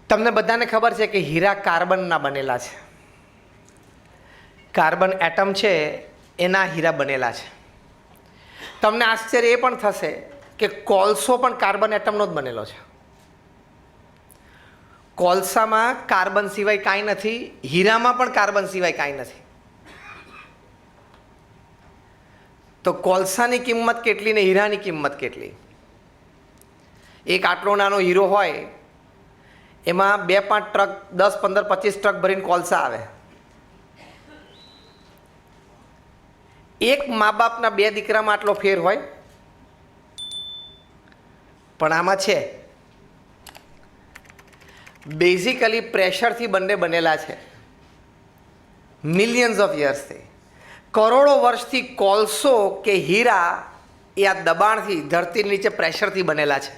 તમને બધાને ખબર છે કે હીરા કાર્બનના બનેલા છે. કાર્બન એટમ છે એના હીરા બનેલા છે. તમને આશ્ચર્ય એ પણ થશે કે કોલસો પણ કાર્બન એટમનો જ બનેલો છે. કોલસામાં કાર્બન સિવાય કાંઈ નથી, હીરામાં પણ કાર્બન સિવાય કાંઈ નથી. તો કોલસાની કિંમત કેટલી ને હીરાની કિંમત કેટલી? એક આટલો નાનો હીરો હોય એમાં 2-5 ટ્રક, 10, 15, 25 ટ્રક ભરીને કોલસા આવે. એક મા બાપના 2 દીકરામાં આટલો ફેર હોય? પણ આમાં છે. બેઝિકલી પ્રેશરથી બંને બનેલા છે. મિલિયન્સ ઓફ યર્સથી, કરોડો વર્ષથી કોલસો કે હીરા એ આ દબાણથી, ધરતી નીચે પ્રેશરથી બનેલા છે.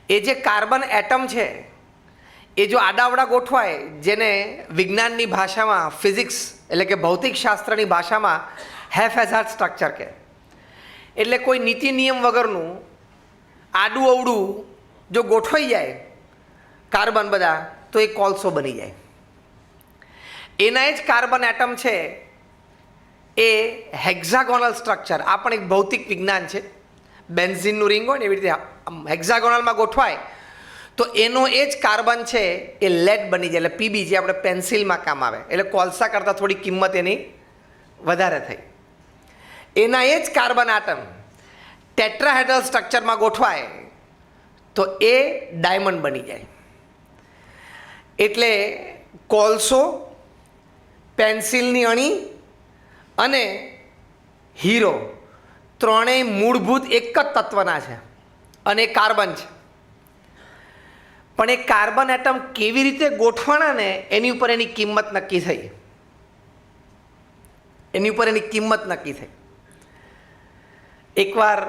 એ જે કાર્બન એટમ છે એ જો આડાવડા ગોઠવાય, જેને વિજ્ઞાનની ભાષામાં, ફિઝિક્સ એટલે કે ભૌતિક શાસ્ત્રની ભાષામાં હેફેઝાર્ડ સ્ટ્રક્ચર કહે, એટલે કોઈ નીતિ નિયમ વગરનું આડું અવડું જો ગોઠવાઈ જાય કાર્બન બધા, તો એ કોલસો બની જાય. એના જ કાર્બન એટમ છે એ હેક્ઝાગોનલ સ્ટ્રક્ચર. આ પણ એક ભૌતિક વિજ્ઞાન છે. બેન્ઝીનનું રિંગ હોય ને એવી રીતે હેક્ઝાગોનલમાં ગોઠવાય તો એનો એ જ કાર્બન છે એ લેડ બની જાય, એટલે પીબી, જે આપણે પેન્સિલમાં કામ આવે. એટલે કોલસા કરતાં થોડી કિંમત એની વધારે થઈ. એના એ જ કાર્બન આટમ ટેટ્રાહેડ્રલ સ્ટ્રક્ચરમાં ગોઠવાય તો એ ડાયમંડ બની જાય. એટલે કોલસો, પેન્સિલની અણી અને હીરો ત્રણેય મૂળભૂત એક જ તત્વના છે અને એ કાર્બન છે. પણ એ કાર્બન એટમ કેવી રીતે ગોઠવાના ને એની ઉપર એની કિંમત નક્કી થઈ. એની ઉપર એની કિંમત નક્કી થઈ. એકવાર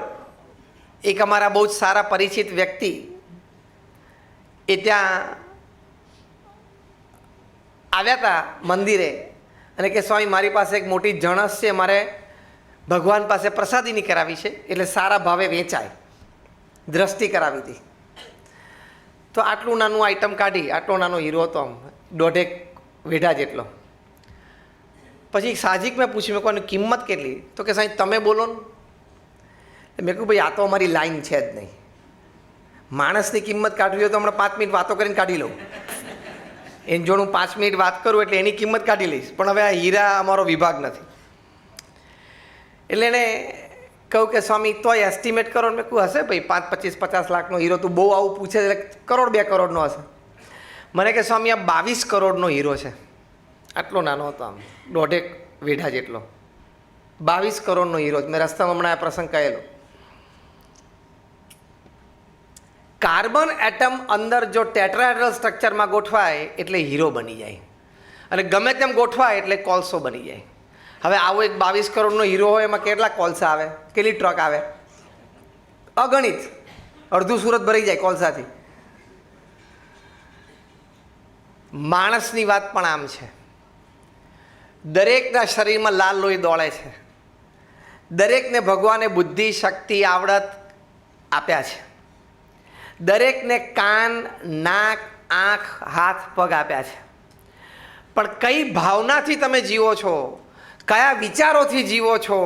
એક અમારા બહુ જ સારા પરિચિત વ્યક્તિ એ ત્યાં આવ્યા હતા મંદિરે અને કે સ્વામી, મારી પાસે એક મોટી જણસ છે, મારે ભગવાન પાસે પ્રસાદીની કરાવી છે, એટલે સારા ભાવે વેચાય, દ્રષ્ટિ કરાવી હતી. તો આટલું નાનું આઈટમ કાઢી, આટલો નાનો હીરો હતો, આમ 1.5 વીઘા જેટલો. પછી સાહજિક મેં પૂછ્યું, મેં કોની કિંમત કેટલી? તો કે સાહેબ તમે બોલો ને. મેં કહ્યું ભાઈ આ તો અમારી લાઈન છે જ નહીં. માણસની કિંમત કાઢવી હોય તો હમણાં 5 મિનિટ વાતો કરીને કાઢી લઉં. એની જોડે હું 5 મિનિટ વાત કરું એટલે એની કિંમત કાઢી લઈશ. પણ હવે આ હીરા અમારો વિભાગ નથી. એટલે એણે કહ્યું કે સ્વામી તોય એસ્ટિમેટ કરો. મેં કહ્યું હશે ભાઈ 5, 25, 50 લાખનો હીરો. તું બહુ આવું પૂછે એટલે 1 કરોડ 2 કરોડનો હશે. મને કે સ્વામી આ 22 કરોડનો હીરો છે. આટલો નાનો હતો, આમ 1.5 વીઘા જેટલો. 22 કરોડનો હીરો. મેં રસ્તામાં હમણાં આ પ્રસંગ કહેલો. કાર્બન એટમ અંદર જો ટેટ્રાહેડ્રલ સ્ટ્રક્ચરમાં ગોઠવાય એટલે હીરો બની જાય, અને ગમે તેમ ગોઠવાય એટલે કોલસો બની જાય. હવે આવો એક 22 કરોડનો હીરો હોય, એમાં કેટલા કોલસા આવે, કેટલી ટ્રક આવે? અગણિત. અડધું સુરત ભરાઈ જાય કોલસાથી. માણસની વાત પણ આમ છે. દરેકના શરીરમાં લાલ લોહી દોડે છે. દરેકને ભગવાને બુદ્ધિ, શક્તિ, આવડત આપ્યા છે. દરેકને કાન, નાક, આંખ, હાથ, પગ આપ્યા છે. પણ કઈ ભાવનાથી તમે જીવો છો, કયા વિચારોથી જીવો છો,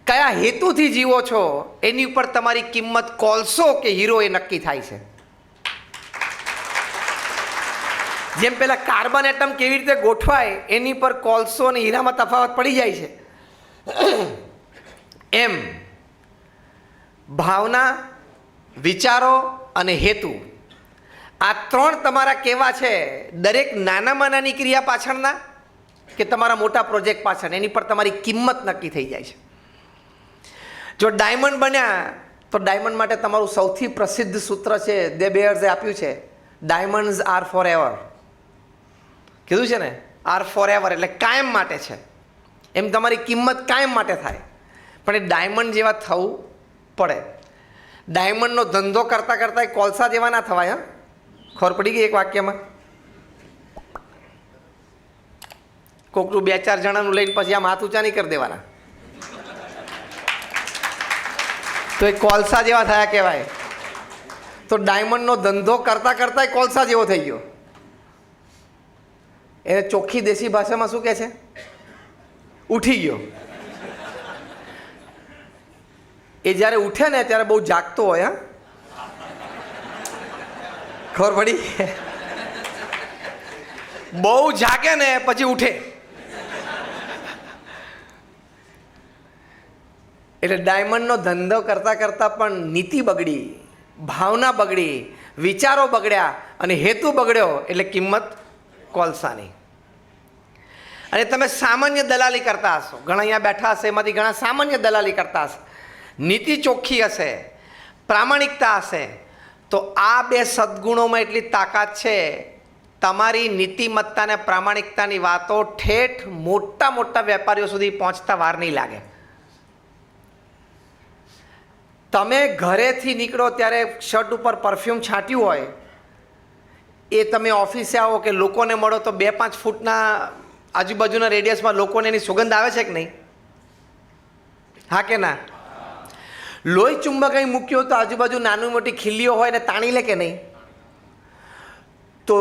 કયા હેતુથી જીવો છો, એની ઉપર તમારી કિંમત કોલસો કે હીરો એ નક્કી થાય છે. જેમ પેલા કાર્બન એટમ કેવી રીતે ગોઠવાય એની પર કોલસો અને હીરામાં તફાવત પડી જાય છે, એમ ભાવના, વિચારો અને હેતુ, આ 3 તમારા કેવા છે, દરેક નાનામાં નાની ક્રિયા પાછળના કે તમારા મોટા પ્રોજેક્ટ પાછળ, એની પર તમારી કિંમત નક્કી થઈ જાય છે. જો ડાયમંડ બન્યા તો ડાયમંડ માટે તમારું સૌથી પ્રસિદ્ધ સૂત્ર છે, દે બેયર્સે આપ્યું છે, ડાયમંડ્સ આર ફોર એવર. કીધું છે ને, આર ફોર એવર એટલે કાયમ માટે છે. એમ તમારી કિંમત કાયમ માટે થાય. પણ એ ડાયમંડ જેવા થવું પડે. ડાયમંડનો ધંધો કરતાં કરતાં કોલસા જેવા ના થવાય. હા, ખબર પડી ગઈ એક વાક્યમાં? કોકનું 2-4 જણાનું લઈને પછી આમ હાથ ઊંચા નહીં કરી દેવાના, તો એ કોલસા જેવા થયા કહેવાય. તો ડાયમંડનો ધંધો કરતાં કરતાં કોલસા જેવો થઈ ગયો. એને ચોખ્ખી દેશી ભાષામાં શું કહે છે? ઉઠી ગયો. એ જ્યારે ઉઠે ને ત્યારે બહુ જાગતો હોય. ખબર પડી? બહુ જાગે ને પછી ઉઠે. એટલે ડાયમંડનો ધંધો કરતાં કરતાં પણ નીતિ બગડી, ભાવના બગડી, વિચારો બગડ્યા અને હેતુ બગડ્યો એટલે કિંમત કોલસાની. અને તમે સામાન્ય દલાલી કરતા હશો, ઘણા અહીંયા બેઠા હશે, એમાંથી ઘણા સામાન્ય દલાલી કરતા હશે. નીતિ ચોખ્ખી હશે, પ્રામાણિકતા હશે, તો આ બે સદ્ગુણોમાં એટલી તાકાત છે. તમારી નીતિમત્તા અને પ્રામાણિકતાની વાતો ઠેઠ મોટા મોટા વેપારીઓ સુધી પહોંચતા વાર નહીં લાગે. તમે ઘરેથી નીકળો ત્યારે શર્ટ ઉપર પરફ્યુમ છાંટ્યું હોય, એ તમે ઓફિસે આવો કે લોકોને મળો તો 2-5 ફૂટના આજુબાજુના રેડિયસમાં લોકોને એની સુગંધ આવે છે કે નહીં? હા કે ના? લોહી ચુંબક અહીં મૂક્યો તો આજુબાજુ નાની મોટી ખીલીઓ હોય ને તાણી લે કે નહીં? તો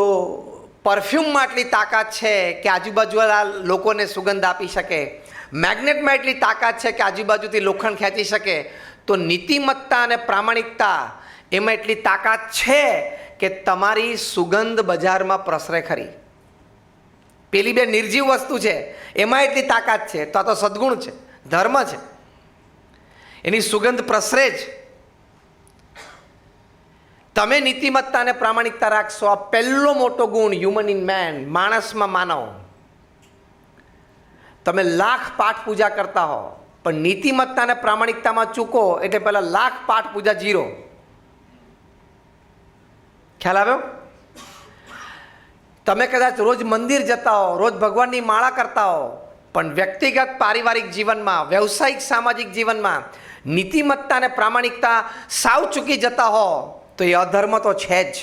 પરફ્યુમમાં એટલી તાકાત છે કે આજુબાજુવાળા લોકોને સુગંધ આપી શકે. મેગ્નેટમાં એટલી તાકાત છે કે આજુબાજુથી લોખંડ ખેંચી શકે. તો નીતિમત્તા અને પ્રામાણિકતા એમાં એટલી તાકાત છે કે તમારી સુગંધ બજારમાં પ્રસરે ખરી. પેલી બે નિર્જીવ વસ્તુ છે, એમાં એટલી તાકાત છે. તો આ તો સદ્ગુણ છે, ધર્મ છે, એની સુગંધ પ્રસરે જ. તમે નીતિમત્તા અને પ્રામાણિકતા રાખશો, આ પહેલો મોટો ગુણ હ્યુમન ઇન મેન, માણસમાં માનવ. તમે લાખ પાઠ પૂજા કરતા હો પણ નીતિમત્તા અને પ્રામાણિકતામાં ચૂકો એટલે પહેલા લાખ પાઠ પૂજા 0. ખ્યાલ આવ્યો? તમે કદાચ રોજ મંદિર જતા હો, રોજ ભગવાનની માળા કરતા હો, પણ વ્યક્તિગત પારિવારિક જીવનમાં, વ્યવસાયિક સામાજિક જીવનમાં નીતિમત્તા અને પ્રામાણિકતા સાવ ચૂકી જતા હો તો એ અધર્મ તો છે જ.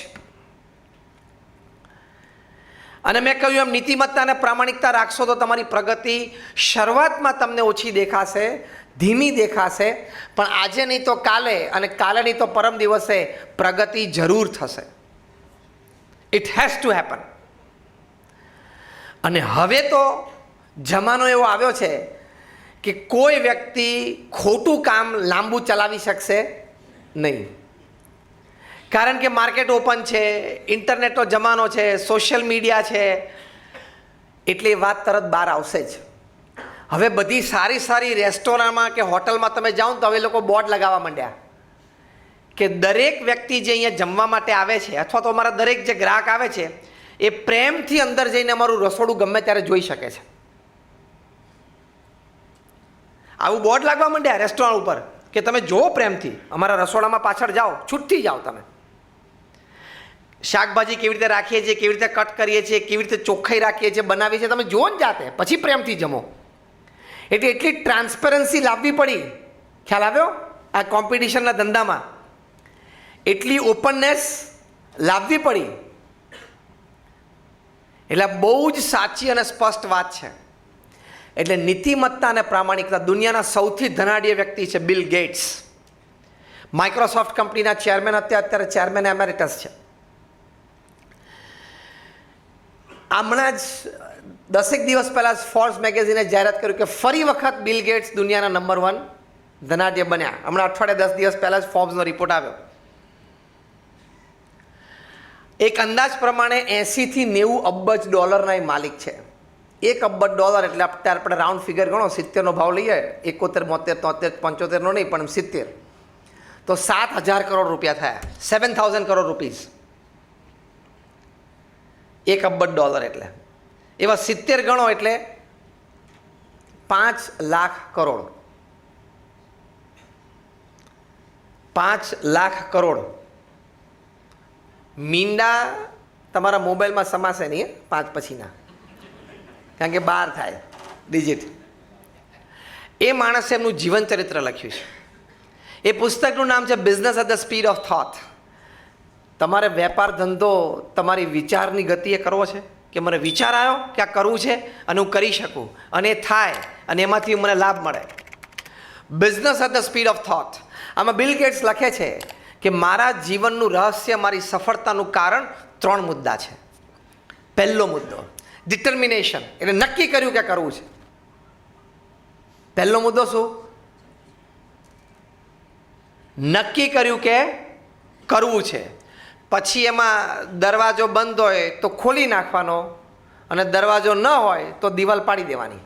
અને મેં કહ્યું એમ નીતિમત્તા અને પ્રામાણિકતા રાખશો તો તમારી પ્રગતિ શરૂઆતમાં તમને ઓછી દેખાશે, ધીમી દેખાશે, પણ આજે નહીં તો કાલે અને કાલે નહીં તો પરમ દિવસે પ્રગતિ જરૂર થશે. It has to happen. અને હવે તો જમાનો એવો આવ્યો છે કે કોઈ વ્યક્તિ ખોટું કામ લાંબુ ચલાવી શકશે નહીં. કારણ કે માર્કેટ ઓપન છે, ઇન્ટરનેટનો જમાનો છે, સોશિયલ મીડિયા છે, એટલે એ વાત તરત બહાર આવશે જ. હવે બધી સારી સારી રેસ્ટોરન્ટમાં કે હોટલમાં તમે જાઓ તો હવે લોકો બોર્ડ લગાવવા માંડ્યા કે દરેક વ્યક્તિ જે અહીંયા જમવા માટે આવે છે અથવા તો અમારા દરેક જે ગ્રાહક આવે છે એ પ્રેમથી અંદર જઈને અમારું રસોડું ગમે ત્યારે જોઈ શકે છે. આવું બોર્ડ લાગવા માંડ્યા રેસ્ટોરન્ટ ઉપર કે તમે જુઓ પ્રેમથી, અમારા રસોડામાં પાછળ જાઓ, છૂટથી જાઓ. તમે શાકભાજી કેવી રીતે રાખીએ છીએ, કેવી રીતે કટ કરીએ છીએ, કેવી રીતે ચોખ્ખાઈ રાખીએ છીએ, બનાવીએ છીએ, તમે જુઓ ને જાતે, પછી પ્રેમથી જમો. એટલે એટલી ટ્રાન્સપરન્સી લાવવી પડી. ખ્યાલ આવ્યો? આ કોમ્પિટિશનના ધંધામાં એટલી ઓપનનેસ લાવવી પડી. એટલે બહુ જ સાચી અને સ્પષ્ટ વાત છે. એટલે નીતિમત્તા અને પ્રામાણિકતા. દુનિયાના સૌથી ધનાઢ્ય વ્યક્તિ છે બિલ ગેટ્સ. માઇક્રોસોફ્ટ કંપનીના ચેરમેન, અત્યારે ચેરમેન એમેરિટસ છે. હમણાં જ 10 દિવસ પહેલાં ફોર્બ્સ મેગેઝિને જાહેરાત કર્યું કે ફરી વખત બિલ ગેટ્સ દુનિયાના નંબર 1 ધનાઢ્ય બન્યા. હમણાં અઠવાડિયે 10 દિવસ પહેલાં જ ફોર્બ્સનો રિપોર્ટ આવ્યો. એક અંદાજ પ્રમાણે 80 થી 90 અબજ ડોલરના એ માલિક છે. 1 અબજ ડોલર એટલે અત્યારે આપણે રાઉન્ડ ફિગર ગણો, 70નો ભાવ લઈએ, 71, 73, 74, 75નો નહીં પણ 70, તો 7,000 કરોડ રૂપિયા થયા. 7,000 કરોડ રૂપીઝ. 1 અબજ ડોલર એટલે એવા 70 ગણો એટલે 5 લાખ કરોડ. 5 લાખ કરોડ. મીંડા તમારા મોબાઈલમાં સમાશે નહીં 5 પછીના, કારણ કે 12 થાય ડિજિટ. એ માણસે એમનું જીવન ચરિત્ર લખ્યું છે. એ પુસ્તકનું નામ છે business at the speed of thought. તમારે વેપાર ધંધો તમારી વિચારની ગતિએ કરવો છે કે મને વિચાર આવ્યો કે આ કરવું છે અને હું કરી શકું અને એ થાય અને એમાંથી મને લાભ મળે. Business at the speed of thought. આમાં બિલ ગેટ્સ લખે છે કે મારા જીવનનું રહસ્ય, મારી સફળતાનું કારણ 3 મુદ્દા છે. પહેલો મુદ્દો ડિટર્મિનેશન, એટલે નક્કી કર્યું કે કરવું છે. પહેલો મુદ્દો શું? નક્કી કર્યું કે કરવું છે. પછી એમાં દરવાજો બંધ હોય તો ખોલી નાખવાનો, અને દરવાજો ન હોય તો દિવાલ પાડી દેવાની,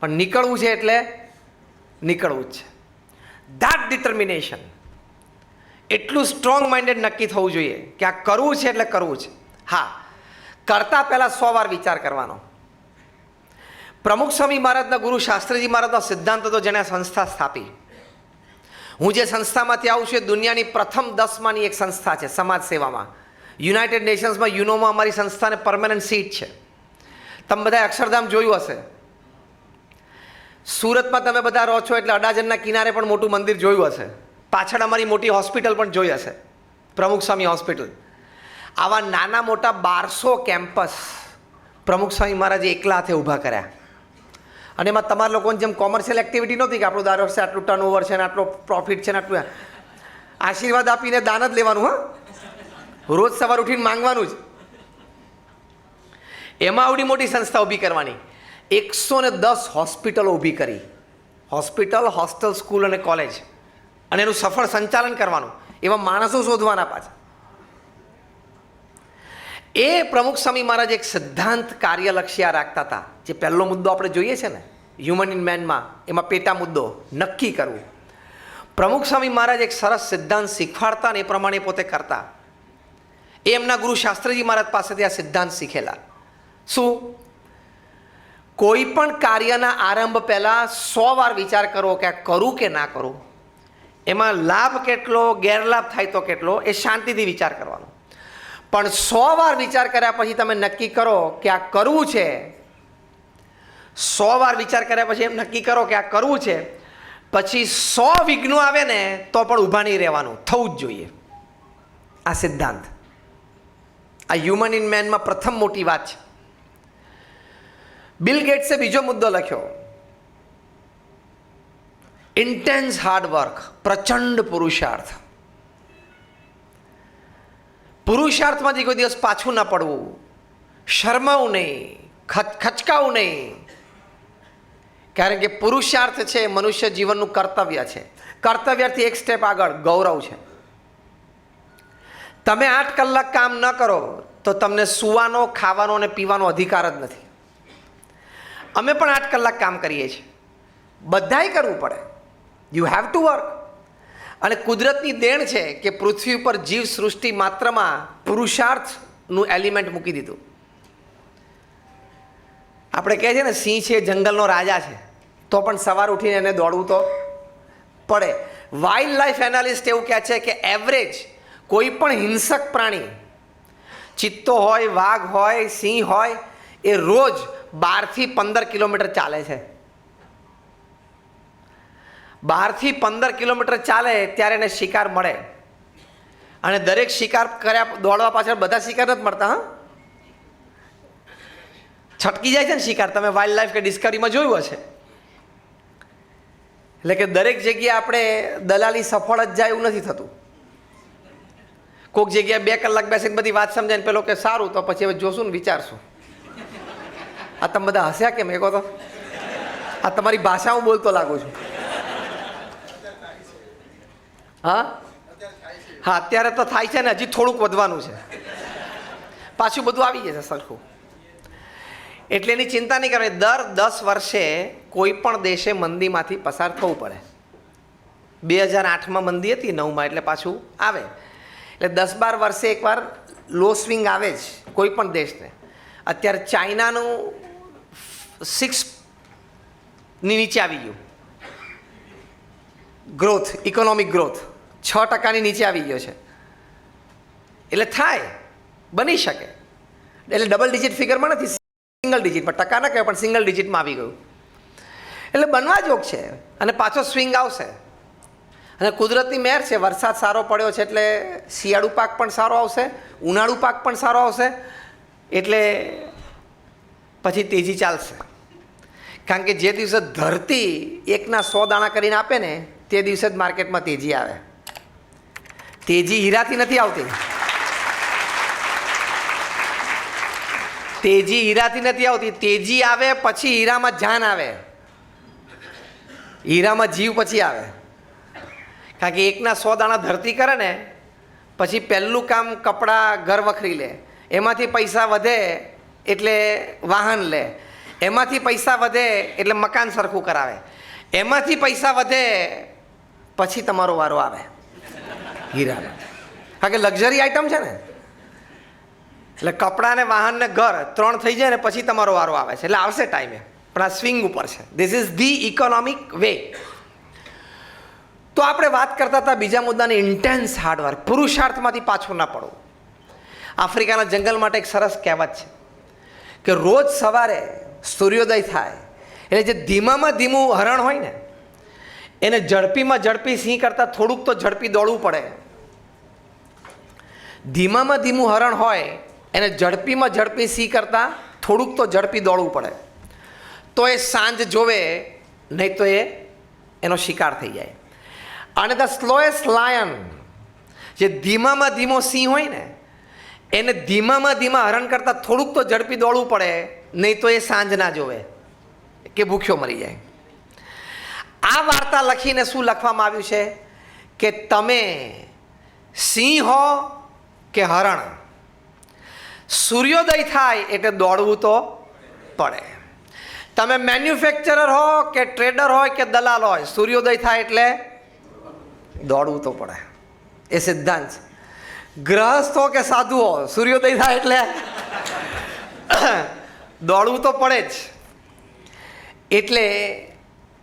પણ નીકળવું છે એટલે નીકળવું જ છે. ધેટ ડિટર્મિનેશન, એટલું સ્ટ્રોંગ માઇન્ડેડ નક્કી થવું જોઈએ કે આ કરવું છે એટલે કરવું છે. હા, કરતાં પહેલાં 100 વાર વિચાર કરવાનો. પ્રમુખ સ્વામી મહારાજના ગુરુ શાસ્ત્રીજી મહારાજનો સિદ્ધાંત હતો, જેણે સંસ્થા સ્થાપી. હું જે સંસ્થામાંથી આવું છું એ દુનિયાની પ્રથમ 10માંની એક સંસ્થા છે સમાજ સેવામાં. યુનાઇટેડ નેશન્સમાં યુનોમાં અમારી સંસ્થાને પરમેનન્ટ સીટ છે. તમે બધાએ અક્ષરધામ જોયું હશે. સુરતમાં તમે બધા રહો છો એટલે અડાજણના કિનારે પણ મોટું મંદિર જોયું હશે. પાછળ અમારી મોટી હોસ્પિટલ પણ જોઈ હશે, પ્રમુખ સ્વામી હોસ્પિટલ. આવા નાના મોટા 1200 કેમ્પસ પ્રમુખ સ્વામી મહારાજે એકલા હાથે ઊભા કર્યા. અને એમાં તમારા લોકોની જેમ કોમર્શિયલ એક્ટિવિટી નહોતી કે આપણું દર વર્ષે આટલું ટર્નઓવર છે ને આટલો પ્રોફિટ છે ને આટલું. આશીર્વાદ આપીને દાન જ લેવાનું. હા, રોજ સવાર ઉઠીને માંગવાનું જ. એમાં આવડી મોટી સંસ્થા ઊભી કરવાની. 110 હોસ્પિટલો ઊભી કરી. હોસ્પિટલ, હોસ્ટેલ, સ્કૂલ અને કોલેજ. અને એનું સફળ સંચાલન કરવાનું. એવા માણસો શોધવાના પાછા. એ પ્રમુખ સ્વામી મહારાજ એક સિદ્ધાંત કાર્યલક્ષ્ય રાખતા હતા. જે પહેલો મુદ્દો આપણે જોઈએ છે ને હ્યુમન ઇન મેનમાં, એમાં પેટા મુદ્દો નક્કી કરવું. પ્રમુખ સ્વામી મહારાજ એક સરસ સિદ્ધાંત શીખવાડતા ને એ પ્રમાણે પોતે કરતા. એ એમના ગુરુ શાસ્ત્રીજી મહારાજ પાસેથી આ સિદ્ધાંત શીખેલા. શું? કોઈ પણ કાર્યના આરંભ પહેલાં 100 વાર વિચાર કરો કે આ કરું કે ના કરું, એમાં લાભ કેટલો, ગેરલાભ થાય તો કેટલો, એ શાંતિથી વિચાર કરવાનો. પણ 100 વાર વિચાર કર્યા પછી તમે નક્કી કરો કે આ કરવું છે. 100 વાર વિચાર કર્યા પછી એમ નક્કી કરો કે આ કરવું છે, પછી 100 વિઘ્નો આવે ને તો પણ ઊભા નહીં રહેવાનું, થવું જ જોઈએ. આ સિદ્ધાંત, આ હ્યુમન ઇન મેનમાં પ્રથમ મોટી વાત છે. બિલ ગેટ્સે બીજો મુદ્દો લખ્યો, ઇન્ટેન્સ હાર્ડ વર્ક, પ્રચંડ પુરુષાર્થ. પુરુષાર્થમાંથી કોઈ દિવસ પાછું ના પડવું, શરમાવું નહીં, ખચકાવું નહીં. કારણ કે પુરુષાર્થ છે એ મનુષ્ય જીવનનું કર્તવ્ય છે. કર્તવ્યથી એક સ્ટેપ આગળ ગૌરવ છે. તમે 8 કલાક કામ ન કરો તો તમને સૂવાનો, ખાવાનો અને પીવાનો અધિકાર જ નથી. અમે પણ 8 કલાક કામ કરીએ છીએ, બધાય કરવું પડે. You have to work. અને કુદરતની દેણ છે કે પૃથ્વી ઉપર જીવ સૃષ્ટિ માત્રમાં પુરુષાર્થનું એલિમેન્ટ મૂકી દીધું. આપણે કહે છે ને સિંહ છે જંગલનો રાજા છે, તો પણ સવાર ઉઠીને એને દોડવું તો પડે. વાઇલ્ડ લાઈફ એનાલિસ્ટ એવું કહે છે કે એવરેજ કોઈ પણ હિંસક પ્રાણી, ચિત્તો હોય, વાઘ હોય, સિંહ હોય, એ રોજ 12 થી 15 કિલોમીટર ચાલે છે. 12 થી 15 કિલોમીટર ચાલે ત્યારે એને શિકાર મળે. અને દરેક શિકાર કર્યા દોડવા પાછળ બધા શિકાર નથી મળતા. હા, છટકી જાય છે ને શિકાર. તમે વાઇલ્ડ લાઈફ કે ડિસ્કવરીમાં જોયું હશે. એટલે કે દરેક જગ્યાએ આપણે દલાલી સફળ જ જાય એવું નથી થતું. કોઈક જગ્યાએ 2 કલાક બેસીને બધી વાત સમજાય ને પેલો કે સારું, તો પછી હવે જોશું ને વિચારશું. આ તમે બધા હસ્યા કેમ? એ કહો તો. આ તમારી ભાષા હું બોલતો લાગુ છું. હા હા, અત્યારે તો થાય છે ને, હજી થોડુંક વધવાનું છે, પાછું બધું આવી જશે સરખું. એટલે એની ચિંતા નહીં કરવાની. દર 10 વર્ષે કોઈ પણ દેશે મંદીમાંથી પસાર થવું પડે. 2008માં મંદી હતી, 9માં, એટલે પાછું આવે. એટલે 10-12 વર્ષે એકવાર લો સ્વિંગ આવે જ કોઈ પણ દેશને. અત્યારે ચાઇનાનું 6ની નીચે આવી ગયું ગ્રોથ, ઇકોનોમિક ગ્રોથ 6% નીચે આવી ગયો છે. એટલે થાય, બની શકે. એટલે ડબલ ડિજિટ ફિગરમાં નથી, સિંગલ ડિજિટમાં. ટકા ના કહેવાય પણ સિંગલ ડિજિટમાં આવી ગયું. એટલે બનવા જોગ છે અને પાછો સ્વિંગ આવશે. અને કુદરતની મહેર છે, વરસાદ સારો પડ્યો છે એટલે શિયાળુ પાક પણ સારો આવશે, ઉનાળુ પાક પણ સારો આવશે. એટલે પછી તેજી ચાલશે. કારણ કે જે દિવસે ધરતી 1ના 100 દાણા કરીને આપે ને તે દિવસે જ માર્કેટમાં તેજી આવે. તેજી હીરાથી નથી આવતી. તેજી હીરાથી નથી આવતી. તેજી આવે પછી હીરામાં જાન આવે, હીરામાં જીવ પછી આવે. કારણ કે એકના 100 દાણા ધરતી કરે ને પછી પહેલું કામ કપડાં ઘર વખરી લે, એમાંથી પૈસા વધે એટલે વાહન લે, એમાંથી પૈસા વધે એટલે મકાન સરખું કરાવે, એમાંથી પૈસા વધે પછી તમારો વારો આવે હીરાનો. કારણ કે લક્ઝરી આઈટમ છે ને, એટલે કપડાં ને વાહન ને ઘર 3 થઈ જાય ને પછી તમારો વારો આવે છે. એટલે આવશે ટાઈમે, પણ આ સ્વિંગ ઉપર છે. This is the economic way. તો આપણે વાત કરતા હતા બીજા મુદ્દાની, ઇન્ટેન્સ હાર્ડવર્ક. પુરુષાર્થમાંથી પાછું ના પડવું. આફ્રિકાના જંગલ માટે એક સરસ કહેવત છે કે રોજ સવારે સૂર્યોદય થાય એટલે જે ધીમામાં ધીમું હરણ હોય ને એને ઝડપીમાં ઝડપી સિંહ કરતાં થોડુંક તો ઝડપી દોડવું પડે. ધીમામાં ધીમું હરણ હોય એને ઝડપીમાં ઝડપી સિંહ કરતાં થોડુંક તો ઝડપી દોડવું પડે, તો એ સાંજ જોવે, નહીં તો એનો શિકાર થઈ જાય. અને ધ સ્લોએસ્ટ લાયન, જે ધીમામાં ધીમો સિંહ હોય ને એને ધીમામાં ધીમા હરણ કરતાં થોડુંક તો ઝડપી દોડવું પડે, નહીં તો એ સાંજ ના જોવે કે ભૂખ્યો મરી જાય. આ વાર્તા લખીને શું લખવામાં આવ્યું છે કે તમે સિંહ હો કે હરણ, સૂર્યોદય થાય એટલે દોડવું તો પડે. તમે મેન્યુફેક્ચરર હો કે ટ્રેડર હોય કે દલાલ હોય, સૂર્યોદય થાય એટલે દોડવું તો પડે. એ સિદ્ધાંત છે. ગૃહસ્થ હો કે સાધુ હો, સૂર્યોદય થાય એટલે દોડવું તો પડે જ. એટલે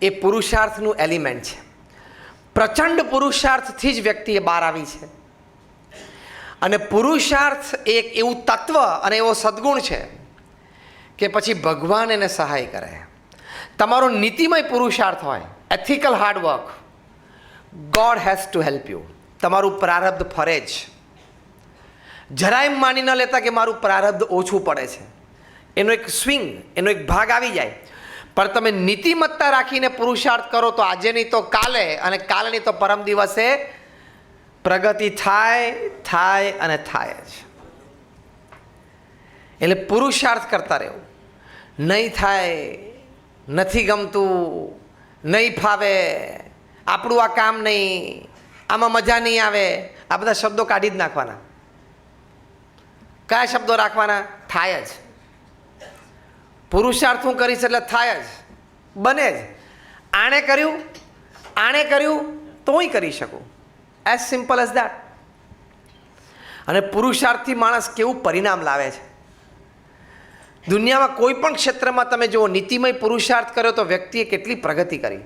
એ પુરુષાર્થનું એલિમેન્ટ છે. પ્રચંડ પુરુષાર્થથી જ વ્યક્તિ એ બહાર આવી છે. અને પુરુષાર્થ એક એવું તત્વ અને એવો સદ્ગુણ છે કે પછી ભગવાન એને સહાય કરે. તમારો નીતિમય પુરુષાર્થ હોય, ethical hard work, God has to help you. તમારું પ્રારબ્ધ ફરે જ. જરા એમ માની ન લેતા કે મારું પ્રારબ્ધ ઓછું પડે છે, એનો એક સ્વિંગ, એનો એક ભાગ આવી જાય. પણ તમે નીતિમત્તા રાખીને પુરુષાર્થ કરો તો આજે નહીં તો કાલે, અને કાલે નહીં તો પરમ દિવસે પ્રગતિ થાય અને થાય જ. એટલે પુરુષાર્થ કરતા રહેવું. નહીં થાય, નથી ગમતું, નહીં ફાવે, આપણું આ કામ નહીં, આમાં મજા નહીં આવે, આ બધા શબ્દો કાઢી જ નાખવાના. કયા શબ્દો રાખવાના? થાય જ. પુરુષાર્થ હું કરીશ એટલે થાય જ, બને જ. આણે કર્યું તો હું કરી શકું. As simple as that. અને પુરુષાર્થથી માણસ કેવું પરિણામ લાવે છે. દુનિયામાં કોઈ પણ ક્ષેત્રમાં તમે જુઓ, નીતિમય પુરુષાર્થ કર્યો તો વ્યક્તિએ કેટલી પ્રગતિ કરી.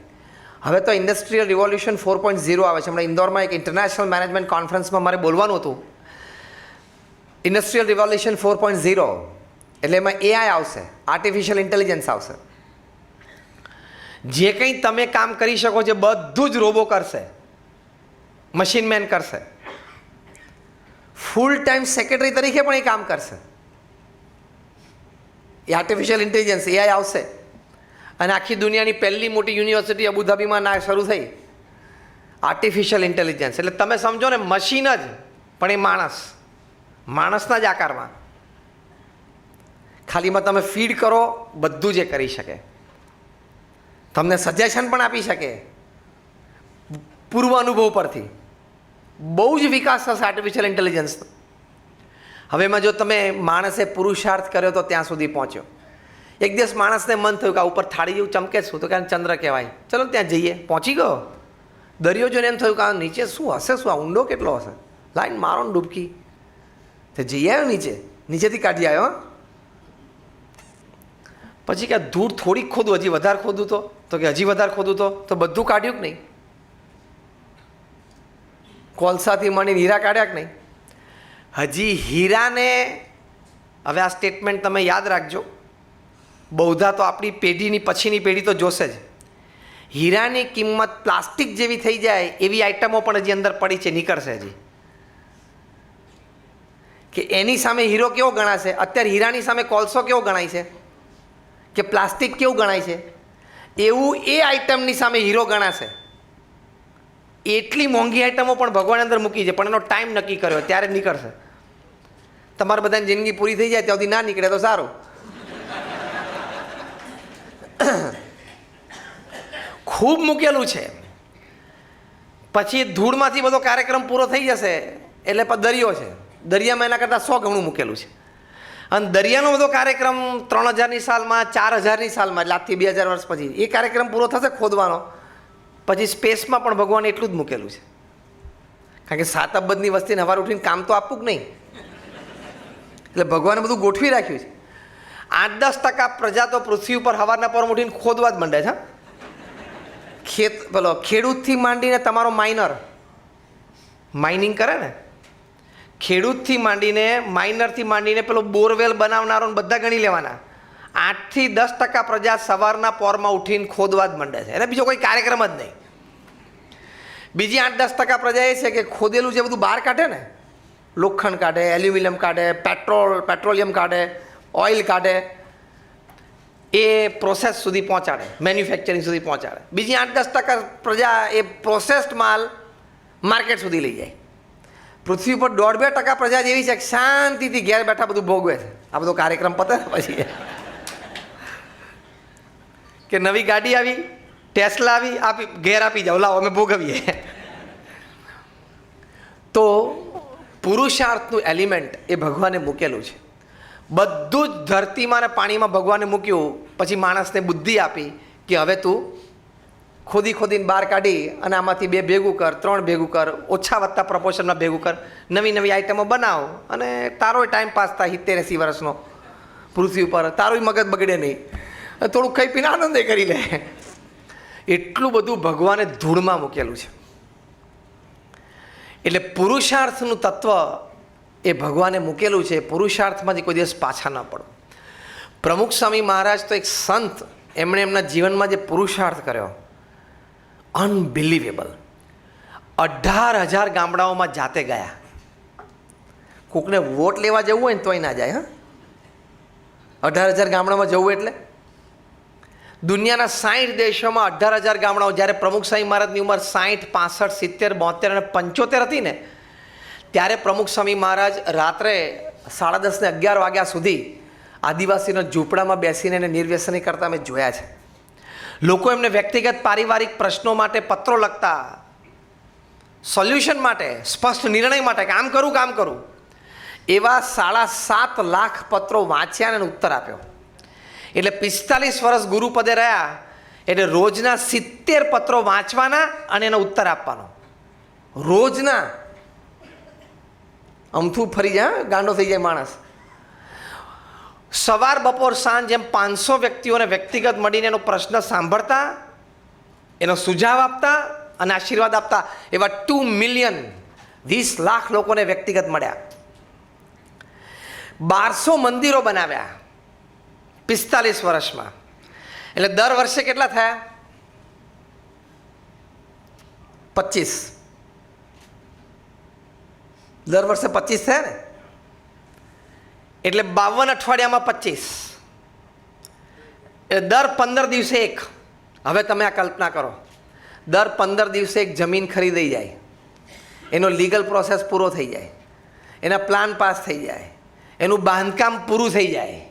હવે તો ઇન્ડસ્ટ્રીયલ રિવોલ્યુશન 4.0 આવે છે. હમણાં ઇન્દોરમાં એક ઇન્ટરનેશનલ મેનેજમેન્ટ કોન્ફરન્સમાં મારે બોલવાનું હતું. ઇન્ડસ્ટ્રીયલ રિવોલ્યુશન 4.0 એટલે એમાં AI આવશે, આર્ટિફિશિયલ ઇન્ટેલિજન્સ આવશે. જે કંઈ તમે કામ કરી શકો છો બધું જ રોબો કરશે, મશીન મેન કરશે. ફૂલ ટાઈમ સેક્રેટરી તરીકે પણ એ કામ કરશે. એ આર્ટિફિશિયલ ઇન્ટેલિજન્સ AI આવશે. અને આખી દુનિયાની પહેલી મોટી યુનિવર્સિટી અબુધાબીમાં શરૂ થઈ આર્ટિફિશિયલ ઇન્ટેલિજન્સ. એટલે તમે સમજો ને, મશીન જ પણ એ માણસના જ આકારમાં. ખાલીમાં તમે ફીડ કરો, બધું જ એ કરી શકે. તમને સજેશન પણ આપી શકે પૂર્વ અનુભવ પરથી. બહુ જ વિકાસ થશે આર્ટિફિશિયલ ઇન્ટેલિજન્સનો. હવે એમાં જો તમે માણસે પુરુષાર્થ કર્યો તો ત્યાં સુધી પહોંચ્યો. એક દિવસ માણસને મન થયું કે આ ઉપર થાળી જેવું ચમકે શું, તો કે ચંદ્ર કહેવાય, ચલો ત્યાં જઈએ. પહોંચી ગયો. દરિયો જોઈને એમ થયું કે આ નીચે શું હશે, શું આ ઊંડો કેટલો હશે, લાઈન મારો ને ડૂબકી. તો જઈ આવ્યો નીચેથી કાઢી આવ્યો. પછી કે ધૂળ થોડીક ખોદું, હજી વધારે ખોદું તો કે હજી વધારે ખોદું તો બધું કાઢ્યું કે નહીં? કોલસાથી મળીને હીરા કાઢ્યા કે નહીં? હજી હીરાને, હવે આ સ્ટેટમેન્ટ તમે યાદ રાખજો, બહુધા તો આપણી પેઢીની પછીની પેઢી તો જોશે જ. હીરાની કિંમત પ્લાસ્ટિક જેવી થઈ જાય એવી આઈટમો પણ હજી અંદર પડી છે, નીકળશે હજી. કે એની સામે હીરો કેવો ગણાશે? અત્યારે હીરાની સામે કોલસો કેવો ગણાય છે, કે પ્લાસ્ટિક કેવું ગણાય છે, એવું એ આઈટમની સામે હીરો ગણાશે. એટલી મોંઘી આઈટમો પણ ભગવાન અંદર મૂકી છે, પણ એનો ટાઈમ નક્કી કર્યો ત્યારે જ નીકળશે. તમારે બધાની જિંદગી પૂરી થઈ જાય ત્યાં સુધી ના નીકળે તો સારું. ખૂબ મૂકેલું છે. પછી ધૂળમાંથી બધો કાર્યક્રમ પૂરો થઈ જશે એટલે દરિયો છે, દરિયામાં એના કરતાં 100 ગણું મૂકેલું છે. અને દરિયાનો બધો કાર્યક્રમ 3000ની સાલમાં, 4000ની સાલમાં, એટલે આજથી 2000 વર્ષ પછી એ કાર્યક્રમ પૂરો થશે ખોદવાનો. પછી સ્પેસમાં પણ ભગવાન એટલું જ મૂકેલું છે. કારણ કે 7 અબજની વસ્તીને સવારે ઉઠીને કામ તો આપવું જ નહીં, એટલે ભગવાને બધું ગોઠવી રાખ્યું છે. 8-10% પ્રજા તો પૃથ્વી ઉપર સવારના પર ઉઠીને ખોદવા જ માંડે છે. ખેડૂતથી માંડીને તમારો માઇનિંગ કરે ને, ખેડૂતથી માંડીને માઇનરથી માંડીને પેલો બોરવેલ બનાવનારો બધા ગણી લેવાના. 8-10% પ્રજા સવારના પોરમાં ઉઠીને ખોદવા જ માંડે છે, એને બીજો કોઈ કાર્યક્રમ જ નહીં. બીજી 8-10% પ્રજા એ છે કે ખોદેલું જે બધું બહાર કાઢે ને, લોખંડ કાઢે, એલ્યુમિનિયમ કાઢે, પેટ્રોલિયમ કાઢે, ઓઇલ કાઢે, એ પ્રોસેસ સુધી પહોંચાડે, મેન્યુફેક્ચરિંગ સુધી પહોંચાડે. બીજી 8-10% પ્રજા એ પ્રોસેસ્ડ માલ માર્કેટ સુધી લઈ જાય. પૃથ્વી પર 1.5-2% પ્રજા જેવી છે કે શાંતિથી ઘેર બેઠા બધું ભોગવે છે. આ બધો કાર્યક્રમ પતે ને પછી કે નવી ગાડી આવી, ટેસ્લા આવી, આપી ઘેર આપી જાઓ, લાવો અમે ભોગવીએ. તો પુરુષાર્થનું એલિમેન્ટ એ ભગવાને મૂકેલું છે. બધું જ ધરતીમાં અને પાણીમાં ભગવાને મૂક્યું. પછી માણસને બુદ્ધિ આપી કે હવે તું ખોદીને બહાર કાઢી અને આમાંથી 2 ભેગું કર, 3 ભેગું કર, ઓછા વત્તા પ્રપોર્શનમાં ભેગું કર, નવી આઈટમો બનાવ અને તારોય ટાઈમ પાસ થાય 70-80 વર્ષનો પૃથ્વી ઉપર, તારોય મગજ બગડે નહીં, થોડુંક ખાઈ પીને આનંદ કરી લે. એટલું બધું ભગવાને ધૂળમાં મૂકેલું છે. એટલે પુરુષાર્થનું તત્વ એ ભગવાને મૂકેલું છે. પુરુષાર્થમાંથી કોઈ દિવસ પાછા ન પડો. પ્રમુખ સ્વામી મહારાજ તો એક સંત, એમણે એમના જીવનમાં જે પુરુષાર્થ કર્યો, અનબિલિવેબલ. 18,000 ગામડાઓમાં જાતે ગયા. કોકને વોટ લેવા જવું હોય ને તોય ના જાય. 18,000 ગામડામાં જવું એટલે દુનિયાના 60 દેશોમાં 18,000 ગામડાઓ. જ્યારે પ્રમુખ સ્વામી મહારાજની ઉંમર 60, 65, 70, 72 અને 75 હતી ને, ત્યારે પ્રમુખ સ્વામી મહારાજ રાત્રે 10:30 ને 11 વાગ્યા સુધી આદિવાસીના ઝૂંપડામાં બેસીને એને નિર્વ્યસની કરતા મેં જોયા છે. લોકો એમને વ્યક્તિગત પારિવારિક પ્રશ્નો માટે પત્રો લખતા, સોલ્યુશન માટે, સ્પષ્ટ નિર્ણય માટે કે આમ કરું. એવા 7.5 લાખ પત્રો વાંચ્યા અને ઉત્તર આપ્યો. એટલે 45 વર્ષ ગુરુપદે રહ્યા એટલે રોજના 70 પત્રો વાંચવાના અને એનો ઉત્તર આપવાનો. રોજના. અમથું ફરી જાય, ગાંડો થઈ જાય માણસ. સવાર બપોર સાંજ એમ 500 વ્યક્તિઓને વ્યક્તિગત મળીને એનો પ્રશ્ન સાંભળતા, એનો સુઝાવ આપતા અને આશીર્વાદ આપતા. એવા 2 મિલિયન 20 લાખ લોકોને વ્યક્તિગત મળ્યા. 1200 મંદિરો બનાવ્યા 45 વર્ષમાં. એટલે દર વર્ષે કેટલા થયા? 25. દર વર્ષે 25 થયા ને, એટલે 52 અઠવાડિયામાં 25. એટલે દર 15 દિવસે એક. હવે તમે આ કલ્પના કરો, દર 15 દિવસે એક જમીન ખરીદાઈ જાય, એનો લીગલ પ્રોસેસ પૂરો થઈ જાય, એના પ્લાન પાસ થઈ જાય, એનું બાંધકામ પૂરું થઈ જાય,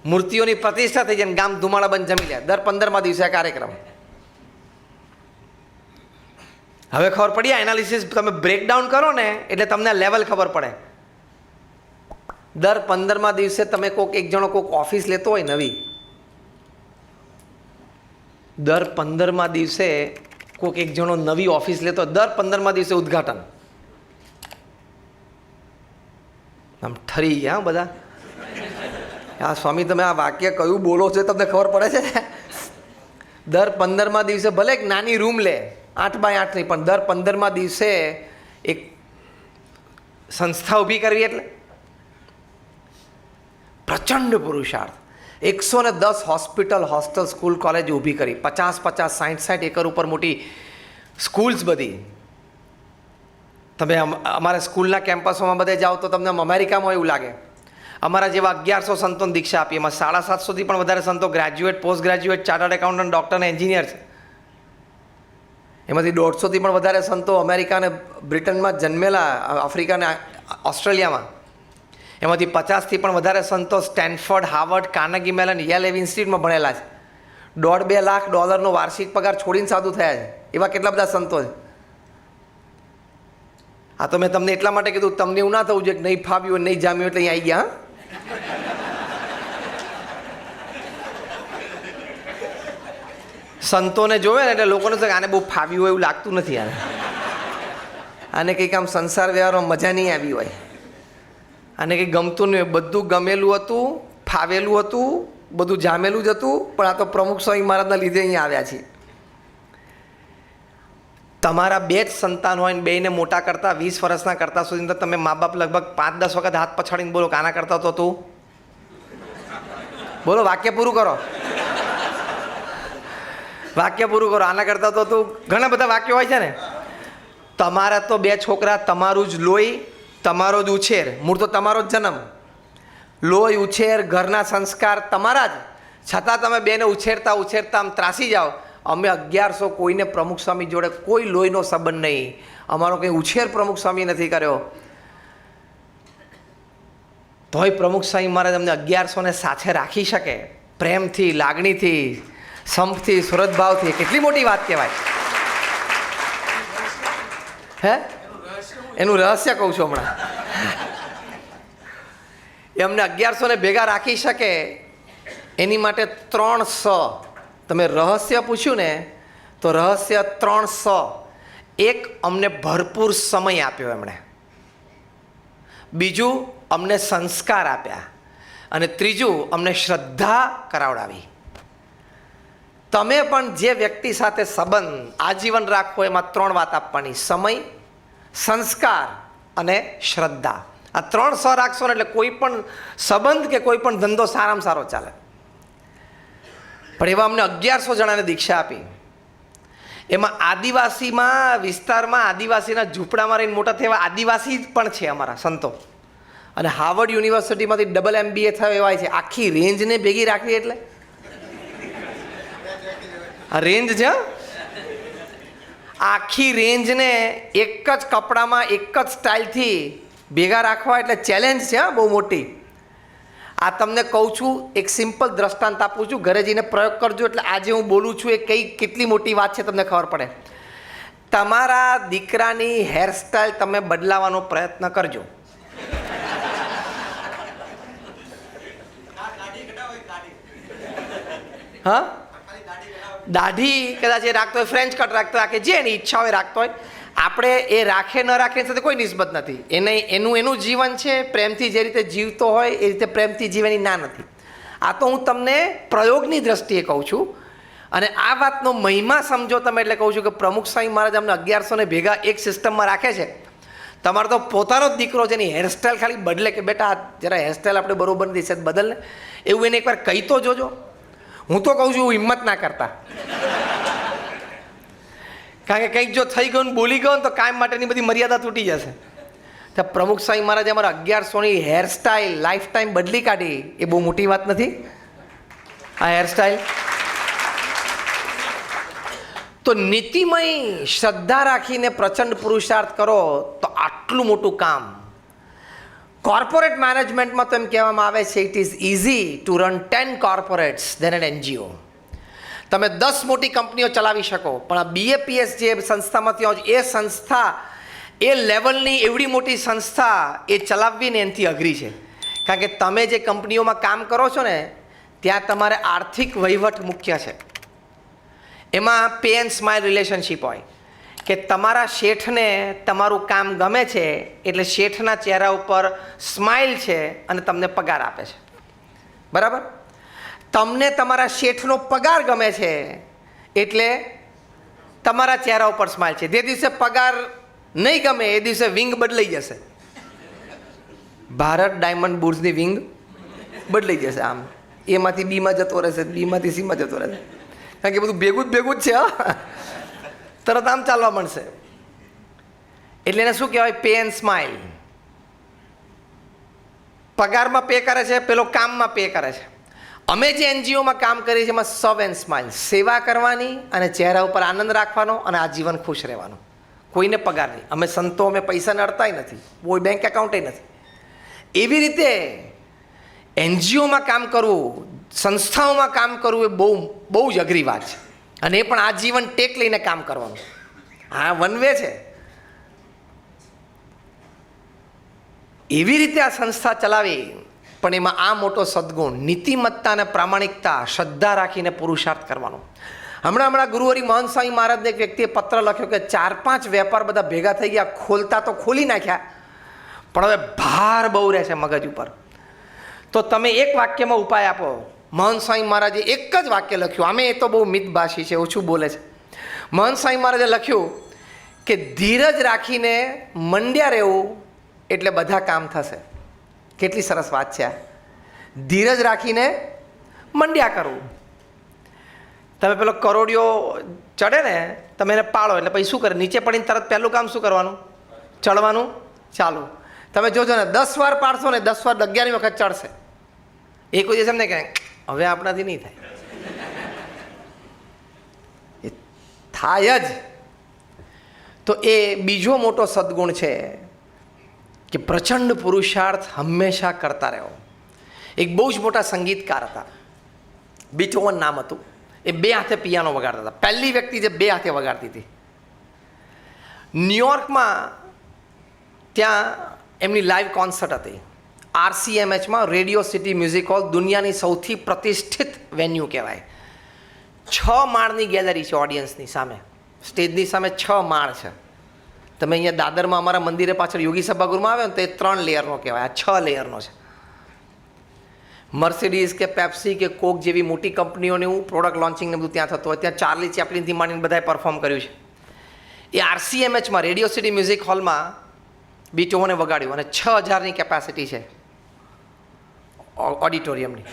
મૂર્તિઓની પ્રતિષ્ઠા થઈ જાય, ગામ ધુમાડા બંધ જમી જાય. દર 15મા દિવસે આ કાર્યક્રમ. હવે ખબર પડી, આ એનાલિસિસ તમે બ્રેકડાઉન કરો ને એટલે તમને લેવલ ખબર પડે. દર 15મા દિવસે તમે એક જણો ઓફિસ લેતો હોય નવી, દર 15મા દિવસે એક જણો નવી ઓફિસ લેતો, દર 15મા દિવસે ઉદ્ઘાટન. આમ ઠરી ગયા બધા. હા સ્વામી, તમે આ વાક્ય કયું બોલો છો તમને ખબર પડે છે? દર 15મા દિવસે ભલે એક નાની રૂમ લે, 8x8 નહીં, પણ દર 15મા દિવસે એક સંસ્થા ઊભી કરવી એટલે પ્રચંડ પુરુષાર્થ. 110 હોસ્પિટલ, હોસ્ટેલ, સ્કૂલ, કોલેજ ઊભી કરી. 50-50, 60-60 એકર ઉપર મોટી સ્કૂલ્સ બધી. તમે અમારા સ્કૂલના કેમ્પસોમાં બધે જાઓ તો તમને અમેરિકામાં એવું લાગે. અમારા જેવા 1100 સંતોને દીક્ષા આપી, એમાં 750થી પણ વધારે સંતો graduate, post graduate, chartered accountant, doctor અને એન્જિનિયર છે. એમાંથી 150થી પણ વધારે સંતો અમેરિકા અને બ્રિટનમાં જન્મેલા, આફ્રિકા અને ઓસ્ટ્રેલિયામાં. એમાંથી 50થી પણ વધારે સંતો Stanford, Harvard, Carnegie Mellon, Yale ઇન્સ્ટિટ્યૂટમાં ભણેલા છે. $1.5 લાખ વાર્ષિક પગાર છોડીને સાધુ થયા છે. એવા કેટલા બધા સંતો છે. આ તો મેં તમને એટલા માટે કીધું, તમને એવું ના થવું જોઈએ કે નહીં ફાવ્યું, નહીં જામ્યું એટલે અહીં આવી ગયા. સંતોને જોવે ને એટલે લોકોને તો આને બહુ ફાવ્યું હોય એવું લાગતું નથી. આને કંઈક આમ સંસાર વ્યવહારમાં મજા નહીં આવી હોય, આને કંઈ ગમતું નહીં હોય. બધું ગમેલું હતું, ફાવેલું હતું, બધું જામેલું જ હતું, પણ આ તો પ્રમુખ સ્વામી મહારાજના લીધે અહીંયા આવ્યા છે. તમારા 2 જ સંતાન હોય ને બેને મોટા કરતા 20 વર્ષના કરતા સુધી તો તમે મા બાપ લગભગ 5-10 વખત હાથ પછાડીને બોલો કે આના કરતા તો તું બોલો, વાક્ય પૂરું કરો, વાક્ય પૂરું કરો. આના કરતા તો તું, ઘણા બધા વાક્યો હોય છે ને. તમારા તો 2 છોકરા, તમારું જ લોહી, તમારો જ ઉછેર, મૂળ તો તમારો જ જન્મ, લોહી, ઉછેર, ઘરના સંસ્કાર તમારા જ, છતાં તમે બેને ઉછેરતા ઉછેરતા આમ ત્રાસી જાઓ. અમે 1100 કોઈને પ્રમુખ સ્વામી જોડે કોઈ લોહીનો સંબંધ નહીં, અમારો કંઈ ઉછેર પ્રમુખ સ્વામી નથી કર્યો, તોય પ્રમુખ સ્વામી મહારાજ અમને 1100ને સાથે રાખી શકે પ્રેમથી, લાગણીથી, સંપથી, સુરતભાવથી. કેટલી મોટી વાત કહેવાય. હે, એનું રહસ્ય કહું છું હમણાં. એ અમને 1100ને ભેગા રાખી શકે એની માટે 3 સ. તમે રહસ્ય પૂછ્યું ને તો રહસ્ય 3 સ. એક, અમને ભરપૂર સમય આપ્યો એમણે. બીજું, અમને સંસ્કાર આપ્યા. અને ત્રીજું, અમને શ્રદ્ધા કરાવડાવી. તમે પણ જે વ્યક્તિ સાથે સંબંધ આજીવન રાખવો એમાં 3 વાત આપવાની: સમય, સંસ્કાર અને શ્રદ્ધા. આ 3 સ રાખશો ને એટલે કોઈ પણ સંબંધ કે કોઈ પણ ધંધો સારામાં સારો ચાલે. પણ એવા અમને 1100 જણાને દીક્ષા આપી. એમાં આદિવાસીમાં વિસ્તારમાં આદિવાસીના ઝૂંપડામાં રહીને મોટા થયા આદિવાસી પણ છે અમારા સંતો. અને હાર્વર્ડ યુનિવર્સિટીમાંથી ડબલ MBA થયો એવા છે. આખી રેન્જને ભેગી રાખવી એટલે આ રેન્જ છે. આખી રેન્જને એક જ કપડામાં એક જ સ્ટાઇલથી ભેગા રાખવા એટલે ચેલેન્જ છે બહુ મોટી. આ તમને કહું છું, એક સિમ્પલ દ્રષ્ટાંત આપું છું, ઘરે જઈને પ્રયોગ કરજો એટલે આજે હું બોલું છું એ કેટલી મોટી વાત છે તમને ખબર પડે. તમારા દીકરાની હેરસ્ટાઇલ તમે બદલાવાનો પ્રયત્ન કરજો. હા, દાઢી કદાચ એ રાખતો હોય, ફ્રેન્ચ કટ રાખતો હોય, જે એની ઈચ્છા હોય રાખતો હોય. આપણે એ રાખે ન રાખે સાથે કોઈ નિસ્બત નથી. એનું જીવન છે, પ્રેમથી જે રીતે જીવતો હોય એ રીતે પ્રેમથી જીવવાની ના નથી. આ તો હું તમને પ્રયોગની દ્રષ્ટિએ કહું છું. અને આ વાતનો મહિમા સમજો તમે એટલે કહું છું કે પ્રમુખ સ્વામી મહારાજ અમને 1100ને ભેગા એક સિસ્ટમમાં રાખે છે. તમારો તો પોતાનો જ દીકરો છે, એની હેરસ્ટાઈલ ખાલી બદલે કે બેટા જરા હેરસ્ટાઈલ આપણે બરોબર નથી છે, બદલને, એવું એને એકવાર કહી તો જોજો. હું તો કહું છું હું હિંમત ના કરતા, કારણ કે કંઈક જો થઈ ગયું ને બોલી ગયો ને તો કાયમ માટેની બધી મર્યાદા તૂટી જશે. તો પ્રમુખ સ્વામી મહારાજે અમારા 1100ની હેરસ્ટાઈલ લાઈફ ટાઈમ બદલી કાઢી. એ બહુ મોટી વાત નથી આ હેરસ્ટાઈલ? તો નીતિમય શ્રદ્ધા રાખીને પ્રચંડ પુરુષાર્થ કરો તો આટલું મોટું કામ. કોર્પોરેટ મેનેજમેન્ટમાં તો એમ કહેવામાં આવે છે it is easy to run 10 corporates than an NGO. તમે 10 મોટી કંપનીઓ ચલાવી શકો, પણ આ BAPS જે સંસ્થામાંથી આવો એ સંસ્થા, એ લેવલની એવડી મોટી સંસ્થા એ ચલાવવી ને એનાથી અઘરી છે. કારણ કે તમે જે કંપનીઓમાં કામ કરો છો ને ત્યાં તમારે આર્થિક વહીવટ મુખ્ય છે. એમાં પે એન્ડ સ્માઇલ રિલેશનશીપ હોય કે તમારા શેઠને તમારું કામ ગમે છે એટલે શેઠના ચહેરા ઉપર સ્માઇલ છે અને તમને પગાર આપે છે. બરાબર? તમને તમારા શેઠનો પગાર ગમે છે એટલે તમારા ચહેરા ઉપર સ્માઇલ છે. જે દિવસે પગાર નહીં ગમે એ દિવસે વિંગ બદલાઈ જશે. ભારત ડાયમંડ બુર્સની વિંગ બદલાઈ જશે. આમ એમાંથી બીમાં જતો રહેશે, બીમાંથી સીમાં જતો રહેશે, કારણ કે બધું ભેગું જ છે. તરત આમ ચાલવા મળશે. એટલે એને શું કહેવાય? Pay and smile. પગારમાં પે કરે છે, પેલો કામમાં પે કરે છે. અમે જે એનજીઓમાં કામ કરીએ છીએ એમાં સર્વ એન્ડ સ્માઇલ, સેવા કરવાની અને ચહેરા ઉપર આનંદ રાખવાનો અને આજીવન ખુશ રહેવાનું, કોઈને પગાર નહીં. અમે સંતો, અમે પૈસા નડતાય નથી, કોઈ બેંક એકાઉન્ટે નથી. એવી રીતે એનજીઓમાં કામ કરવું, સંસ્થાઓમાં કામ કરવું એ બહુ જ અઘરી વાત છે. અને એ પણ આજીવન ટેક લઈને કામ કરવાનું. હા, વન વે છે. એવી રીતે આ સંસ્થા ચલાવી, પણ એમાં આ મોટો સદ્ગુણ નીતિમત્તા અને પ્રામાણિકતા, શ્રદ્ધા રાખીને પુરુષાર્થ કરવાનો. હમણાં ગુરુહરિ મહંત સ્વામી મહારાજને એક વ્યક્તિએ પત્ર લખ્યો કે 4-5 વેપાર બધા ભેગા થઈ ગયા, ખોલતા તો ખોલી નાખ્યા, પણ હવે ભાર બહુ રહે છે મગજ ઉપર. તો તમે એક વાક્યમાં ઉપાય આપો. મહંત સ્વામી મહારાજે એક જ વાક્ય લખ્યું. આમે એ તો બહુ મિતભાષી છે, ઓછું બોલે છે. મહંત સ્વામી મહારાજે લખ્યું કે ધીરજ રાખીને મંડ્યા રહેવું એટલે બધા કામ થશે. કેટલી સરસ વાત છે આ! ધીરજ રાખીને મંડ્યા કરવું. તમે પેલો કરોડિયો ચડે ને, તમે એને પાડો એટલે પછી શું કરે? નીચે પડીને તરત પહેલું કામ શું કરવાનું? ચડવાનું ચાલુ. તમે જોજો ને 10 વાર પાડશો ને 10 વાર 11મી વખત ચડશે. એ કોઈ દિવસ એમને કહે હવે આપણાથી નહીં થાય, એ થાય જ. તો એ બીજો મોટો સદ્ગુણ છે કે પ્રચંડ પુરુષાર્થ હંમેશા કરતા રહો. એક બહુ જ મોટા સંગીતકાર હતા, બીથોવન નામ હતું. એ 2 હાથે પિયાનો વગાડતા હતા. પહેલી વ્યક્તિ જે 2 હાથે વગાડતી હતી. ન્યુયોર્કમાં ત્યાં એમની લાઈવ કોન્સર્ટ હતી. RCMHમાં, રેડિયો સિટી મ્યુઝિક હોલ, દુનિયાની સૌથી પ્રતિષ્ઠિત વેન્યુ કહેવાય. 6 માળની ગેલેરી છે. ઓડિયન્સની સામે, સ્ટેજની સામે 6 માળ છે. તમે અહીંયા દાદરમાં અમારા મંદિરે પાછળ યોગી સભાગૃહમાં આવ્યો ને તો એ 3 લેયરનો કહેવાય, આ 6 લેયરનો છે. મર્સિડીઝ કે પેપ્સી કે કોક જેવી મોટી કંપનીઓનું પ્રોડક્ટ લોન્ચિંગ ને બધું ત્યાં થતું હોય. ત્યાં ચાર્લી ચેપ્લિનથી માંડીને બધાએ પરફોર્મ કર્યું છે. એ RCMHમાં, રેડિયો સિટી મ્યુઝિક હોલમાં બીથોવને વગાડ્યું અને 6000ની કેપેસિટી છે ઓડિટોરિયમની,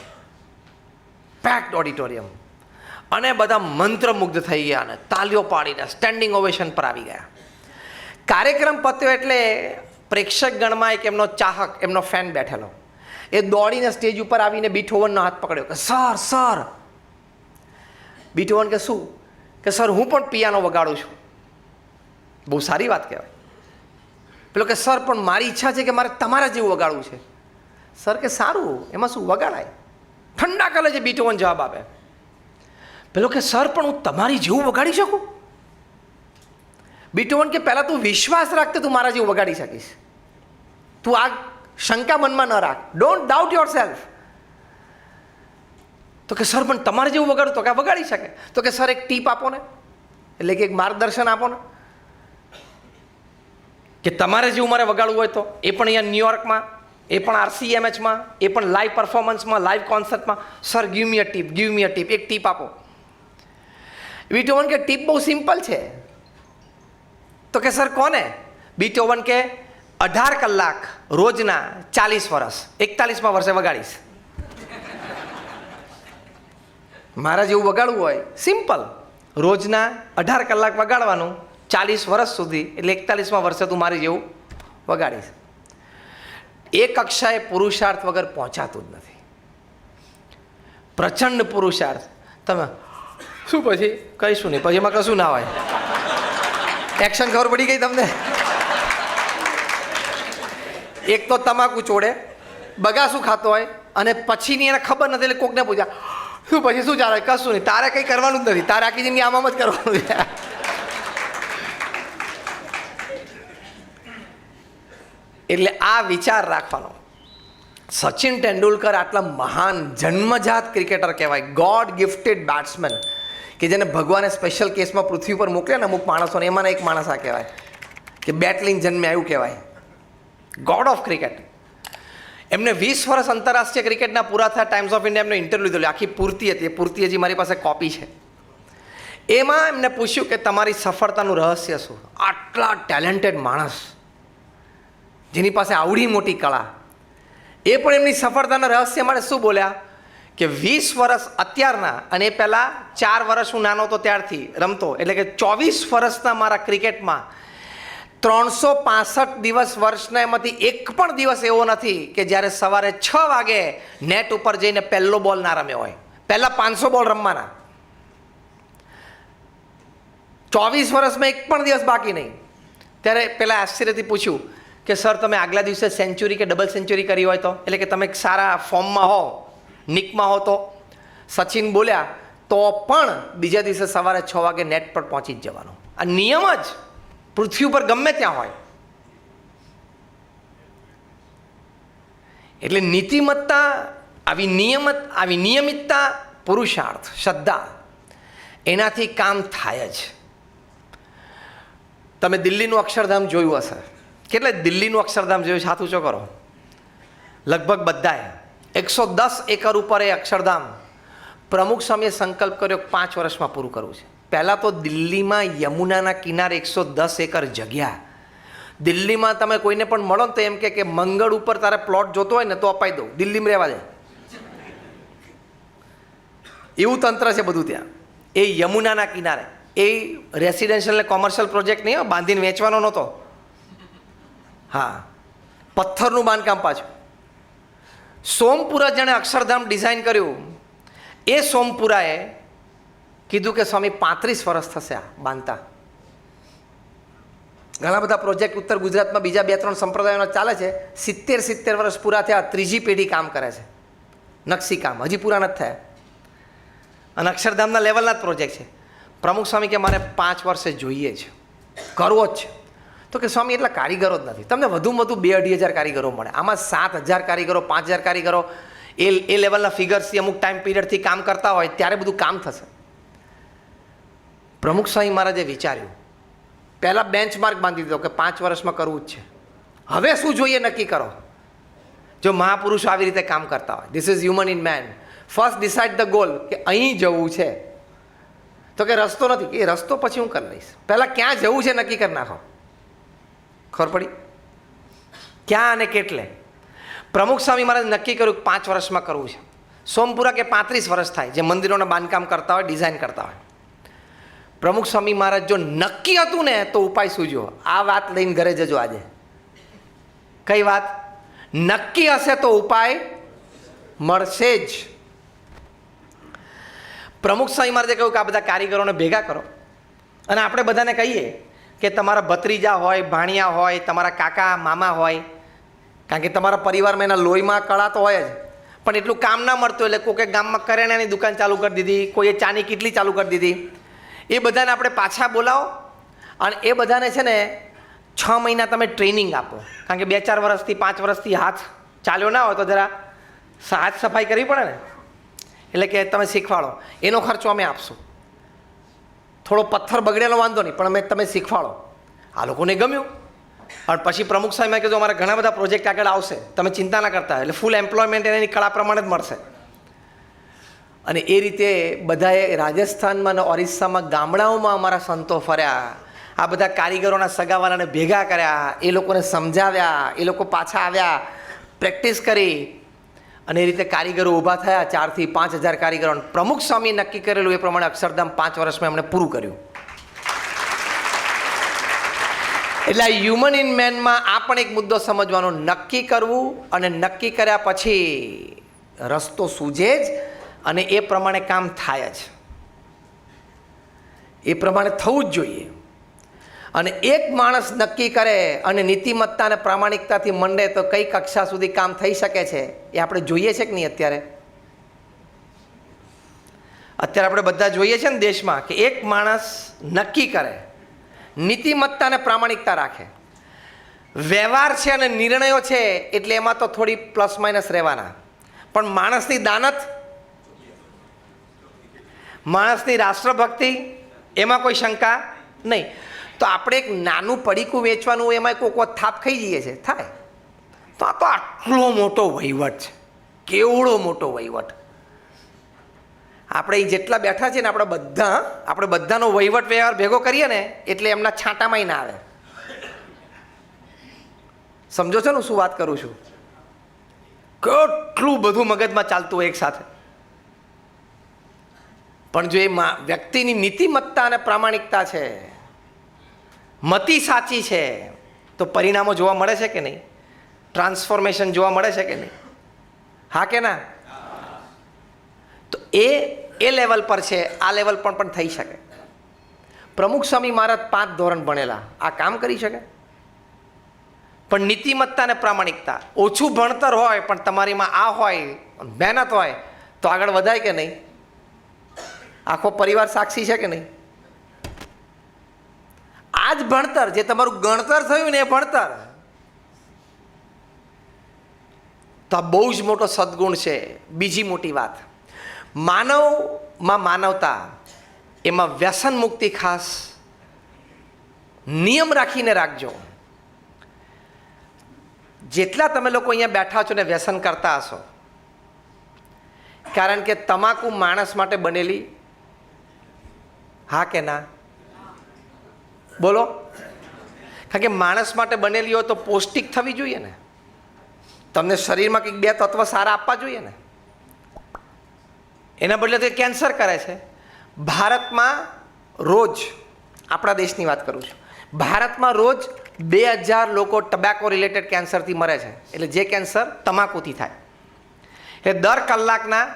પેક્ડ ઓડિટોરિયમ. અને બધા મંત્રમુગ્ધ થઈ ગયા અને તાલીઓ પાડીને સ્ટેન્ડિંગ ઓવેશન પર આવી ગયા. કાર્યક્રમ પત્યો એટલે પ્રેક્ષક ગણમાં એક એમનો ચાહક, એમનો ફેન બેઠેલો. એ દોડીને સ્ટેજ ઉપર આવીને બીથોવનનો હાથ પકડ્યો કે સર. બીથોવન કે શું? કે સર હું પણ પિયાનો વગાડું છું. બહુ સારી વાત કહેવાય. પેલો કે સર પણ મારી ઈચ્છા છે કે મારે તમારા જેવું વગાડવું છે. સર કે સારું, એમાં શું, વગાડાય. ઠંડા કલે છે બીથોવન જવાબ આપે. પેલો કે સર પણ હું તમારી જેવું વગાડી શકું? બીથોવન કે પહેલાં તું વિશ્વાસ રાખ કે તું મારા જેવું વગાડી શકીશ. તું આ શંકા મનમાં ન રાખ, ડોન્ટ ડાઉટ યોર સેલ્ફ. તો કે સર પણ તમારે જેવું વગાડું? તો કે વગાડી શકે. તો કે સર એક ટીપ આપો ને, એટલે કે એક માર્ગદર્શન આપો ને, કે તમારે જેવું મારે વગાડવું હોય તો. એ પણ અહીંયા ન્યુયોર્કમાં, એ પણ RCMHમાં, એ પણ લાઈવ પરફોર્મન્સમાં, લાઈવ કોન્સર્ટમાં. Sir give me a tip, give me a tip, એક ટીપ આપો. બીથોવન કે ટીપ બહુ સિમ્પલ છે. તો કે સર કોને? બીથોવન કે 18 કલાક રોજના 40 વર્ષ, 41મા વર્ષે વગાડીશ. મારા જેવું વગાડવું હોય સિમ્પલ, રોજના 18 કલાક વગાડવાનું 40 વર્ષ સુધી, એટલે 41મા વર્ષે તું મારી જેવું વગાડીશ. એ કક્ષાએ પુરુષાર્થ વગર પહોંચાતું જ નથી. પ્રચંડ પુરુષાર્થ. તમે શું પછી કહીશું નહીં, પછી એમાં કશું ના હોય. એક્શન ખબર પડી ગઈ તમને? એક તો તમાકુ ચોડે, બગાસું ખાતો હોય અને પછીની એને ખબર નથી એટલે કોકને પૂછ્યા શું પછી શું ચાલે? કશું નહીં, તારે કંઈ કરવાનું જ નથી, તારે આખી જિંદગી આમ જ કરવાનું છે. એટલે આ વિચાર રાખવાનો. સચિન તેંડુલકર આટલા મહાન જન્મજાત ક્રિકેટર કહેવાય, ગોડ ગિફ્ટેડ બેટ્સમેન, કે જેને ભગવાને સ્પેશિયલ કેસમાં પૃથ્વી પર મોકલ્યા ને અમુક માણસોને, એમાંના એક માણસ આ કહેવાય કે બેટ લઈને જન્મ્યા, એવું કહેવાય. God of cricket. એમને 20 વર્ષ આંતરરાષ્ટ્રીય ક્રિકેટના પૂરા થયા ટાઈમ્સ ઓફ ઇન્ડિયા એમનો ઇન્ટરવ્યૂ લીધેલો, આખી પૂર્તિ હતી. એ પૂર્તિ હજી મારી પાસે કોપી છે. એમાં એમને પૂછ્યું કે તમારી સફળતાનું રહસ્ય શું? આટલા ટેલેન્ટેડ માણસ જેની પાસે આવડી મોટી કળા, એ પણ એમની સફળતાના રહસ્ય માટે શું બોલ્યા કે 20 વર્ષ અત્યારના, અને એ પહેલાં 4 વર્ષ હું નાનો હતો ત્યારથી રમતો, એટલે કે 24 વર્ષના મારા ક્રિકેટમાં 365 દિવસ વર્ષના એમાંથી એક પણ દિવસ એવો નથી કે જ્યારે સવારે 6 વાગે નેટ ઉપર જઈને પહેલો બોલ ના રમ્યો હોય. પહેલા 500 બોલ રમવાના. 24 વર્ષમાં એક પણ દિવસ બાકી નહીં. ત્યારે પેલા આશ્ચર્યથી પૂછ્યું કે સર તમે આગલા દિવસે સેન્ચુરી કે ડબલ સેન્ચુરી કરી હોય તો, એટલે કે તમે સારા ફોર્મમાં હો, નિકમાં હો તો. સચિન બોલ્યા તો પણ બીજા દિવસે સવારે 6 વાગે નેટ પર પહોંચી જ જવાનું. આ નિયમ જ પૃથ્વી ઉપર ગમે ત્યાં હોય. એટલે નીતિમત્તા, આવી નિયમિતતા, પુરુષાર્થ, શ્રદ્ધા, એનાથી કામ થાય જ. તમે દિલ્હીનું અક્ષરધામ જોયું હશે. કેટલે દિલ્હીનું અક્ષરધામ જોયું? હાથ ઊંચો કરો. લગભગ બધાએ. 110 એકર ઉપર એ અક્ષરધામ પ્રમુખ સ્વામીએ સંકલ્પ કર્યો 5 વર્ષમાં પૂરું કરવું છે. પહેલાં તો દિલ્હીમાં યમુનાના કિનારે 110 એકર જગ્યા. દિલ્હીમાં તમે કોઈને પણ મળો ને તો એમ કે મંગળ ઉપર તારે પ્લોટ જોતો હોય ને તો અપાઈ દો, દિલ્હીમાં રહેવા દે, એવું તંત્ર છે બધું ત્યાં. એ યમુનાના કિનારે. એ રેસિડેન્શિયલ ને કોમર્શિયલ પ્રોજેક્ટ નહીં, બાંધીને વેચવાનો નહોતો. હા, પથ્થરનું બાંધકામ પાછું. સોમપુરા જેણે અક્ષરધામ ડિઝાઇન કર્યું, એ સોમપુરાએ કીધું કે સ્વામી 35 વર્ષ થશે આ બાંધતા. ઘણા બધા પ્રોજેક્ટ ઉત્તર ગુજરાતમાં બીજા 2-3 સંપ્રદાયોના ચાલે છે. 70 વર્ષ પૂરા થયા, ત્રીજી પેઢી કામ કરે છે. નકશીકામ હજી પૂરા નથી થયા, અને અક્ષરધામના લેવલના જ પ્રોજેક્ટ છે. પ્રમુખ સ્વામી કે મારે 5 વર્ષે જોઈએ છે, કરવો જ છે. તો કે સ્વામી એટલા કારીગરો જ નથી, તમને વધુમાં વધુ 2-2,500 કારીગરો મળે. આમાં 7,000 કારીગરો, 5,000 કારીગરો એ લેવલના ફિગર્સથી અમુક ટાઈમ પીરિયડથી કામ કરતા હોય ત્યારે બધું કામ થશે. પ્રમુખ સ્વામી મહારાજે વિચાર્યું, પહેલાં બેન્ચમાર્ક બાંધી દીધો કે 5 વર્ષમાં કરવું જ છે. હવે શું જોઈએ નક્કી કરો. જો મહાપુરુષો આવી રીતે કામ કરતા હોય, this is human in man. First decide the goal, કે અહીં જવું છે. તો કે રસ્તો નથી, એ રસ્તો પછી હું કરી લઈશ. પહેલાં ક્યાં જવું છે નક્કી કરી નાખો. ખબર પડી? ક્યાં અને કેટલે. પ્રમુખ સ્વામી મહારાજ નક્કી કર્યું કે 5 વર્ષમાં કરવું છે. સોમપુરા કે 35 વર્ષ થાય, જે મંદિરોના બાંધકામ કરતા હોય, ડિઝાઇન કરતા હોય. પ્રમુખ સ્વામી મહારાજ જો નક્કી હતું ને તો ઉપાય સૂજો. આ વાત લઈને ઘરે જજો આજે. કઈ વાત? નક્કી હશે તો ઉપાય મળશે જ. પ્રમુખ સ્વામી મહારાજે કહ્યું કે આ બધા કારીગરોને ભેગા કરો અને આપણે બધાને કહીએ કે તમારા ભત્રીજા હોય, ભાણિયા હોય, તમારા કાકા મામા હોય, કારણ કે તમારા પરિવારમાં એના લોહીમાં કળા તો હોય જ, પણ એટલું કામ ના મળતું એટલે કોઈકે ગામમાં કરિયાણાની દુકાન ચાલુ કરી દીધી, કોઈએ ચાની કીટલી ચાલુ કરી દીધી. એ બધાને આપણે પાછા બોલાવો અને એ બધાને છે ને 6 મહિના તમે ટ્રેનિંગ આપો. કારણ કે 2-4 વર્ષથી 5 વર્ષથી હાથ ચાલ્યો ના હોય તો જરા હાથ સફાઈ કરવી પડે ને. એટલે કે તમે શીખવાડો, એનો ખર્ચો અમે આપશું. થોડો પથ્થર બગડેલો વાંધો નહીં, પણ અમે તમે શીખવાડો. આ લોકોને ગમ્યું. અને પછી પ્રમુખ સાહેબે કીધું અમારા ઘણા બધા પ્રોજેક્ટ આગળ આવશે, તમે ચિંતા ના કરતા. એટલે ફૂલ એમ્પ્લોયમેન્ટ એની કળા પ્રમાણે જ મળશે. અને એ રીતે બધાએ રાજસ્થાનમાં અને ઓરિસ્સામાં ગામડાઓમાં અમારા સંતો ફર્યા. આ બધા કારીગરોના સગાવાલાને ભેગા કર્યા, એ લોકોને સમજાવ્યા, એ લોકો પાછા આવ્યા, પ્રેક્ટિસ કરી, અને એ રીતે કારીગરો ઊભા થયા. 4,000 થી 5,000 કારીગરો. પ્રમુખ સ્વામી નક્કી કરેલું એ પ્રમાણે અક્ષરધામ 5 વર્ષમાં એમણે પૂરું કર્યું. એટલે આ હ્યુમન ઇન મેનમાં આ પણ એક મુદ્દો સમજવાનો, નક્કી કરવું અને નક્કી કર્યા પછી રસ્તો સૂઝે જ અને એ પ્રમાણે કામ થાય જ. એ પ્રમાણે થવું જ જોઈએ. અને એક માણસ નક્કી કરે અને નીતિમત્તા અને પ્રામાણિકતાથી મંડે તો કઈ કક્ષા સુધી કામ થઈ શકે છે એ આપણે જોઈએ છે કે નહીં? અત્યારે આપણે બધા જોઈએ છે ને દેશમાં કે એક માણસ નક્કી કરે, નીતિમત્તા અને પ્રામાણિકતા રાખે, વ્યવહાર છે અને નિર્ણયો છે એટલે એમાં તો થોડી પ્લસ માઇનસ રહેવાના, પણ માણસની દાનત, માણસની રાષ્ટ્રભક્તિ, એમાં કોઈ શંકા નહીં. તો આપણે એક નાનું પડીકું વેચવાનું, એમાં કોઈક વખત થાપ ખાઈ જઈએ છીએ, થાય. તો આ તો આટલો મોટો વહીવટ છે, કેવડો મોટો વહીવટ. આપણે અહીં જેટલા બેઠા છીએ ને આપણે બધાનો વહીવટ વ્યવહાર ભેગો કરીએ ને એટલે એમના છાંટામાંય ના આવે. સમજો છો ને શું વાત કરું છું? કેટલું બધું મગજમાં ચાલતું હોય એક સાથે. પણ જો એ વ્યક્તિની નીતિમત્તા અને પ્રામાણિકતા છે, મતિ સાચી છે તો પરિણામો જોવા મળે છે કે નહીં? ટ્રાન્સફોર્મેશન જોવા મળે છે કે નહીં? હા કે ના? તો એ લેવલ પર છે, આ લેવલ પર પણ થઈ શકે. પ્રમુખ સ્વામી મહારાજ 5 ધોરણ ભણેલા, આ કામ કરી શકે? પણ નીતિમત્તા અને પ્રામાણિકતા, ઓછું ભણતર હોય પણ તમારીમાં આ હોય, મહેનત હોય તો આગળ વધાય કે નહીં? આખો પરિવાર સાક્ષી છે કે નહીં? આ જ ભણતર, જે તમારું ગણતર થયું ને એ ભણતર, તો આ બહુ જ મોટો સદગુણ છે. બીજી મોટી વાત, માનવમાં માનવતા, એમાં વ્યસન મુક્તિ ખાસ નિયમ રાખીને રાખજો. જેટલા તમે લોકો અહીંયા બેઠા છો ને વ્યસન કરતા હશો, કારણ કે તમાકુ માણસ માટે બનેલી, હા કે ના? બોલો. કારણ કે માણસ માટે બનેલી હોય તો પૌષ્ટિક થવી જોઈએ ને, તમને શરીરમાં કંઈક 2 તત્વ સારા આપવા જોઈએ ને. એના બદલે તો કેન્સર કરે છે. ભારતમાં રોજ, આપણા દેશની વાત કરું છું, ભારતમાં રોજ 2000 લોકો ટબેકો રિલેટેડ કેન્સરથી મરે છે. એટલે જે કેન્સર તમાકુથી થાય, એ દર કલાકના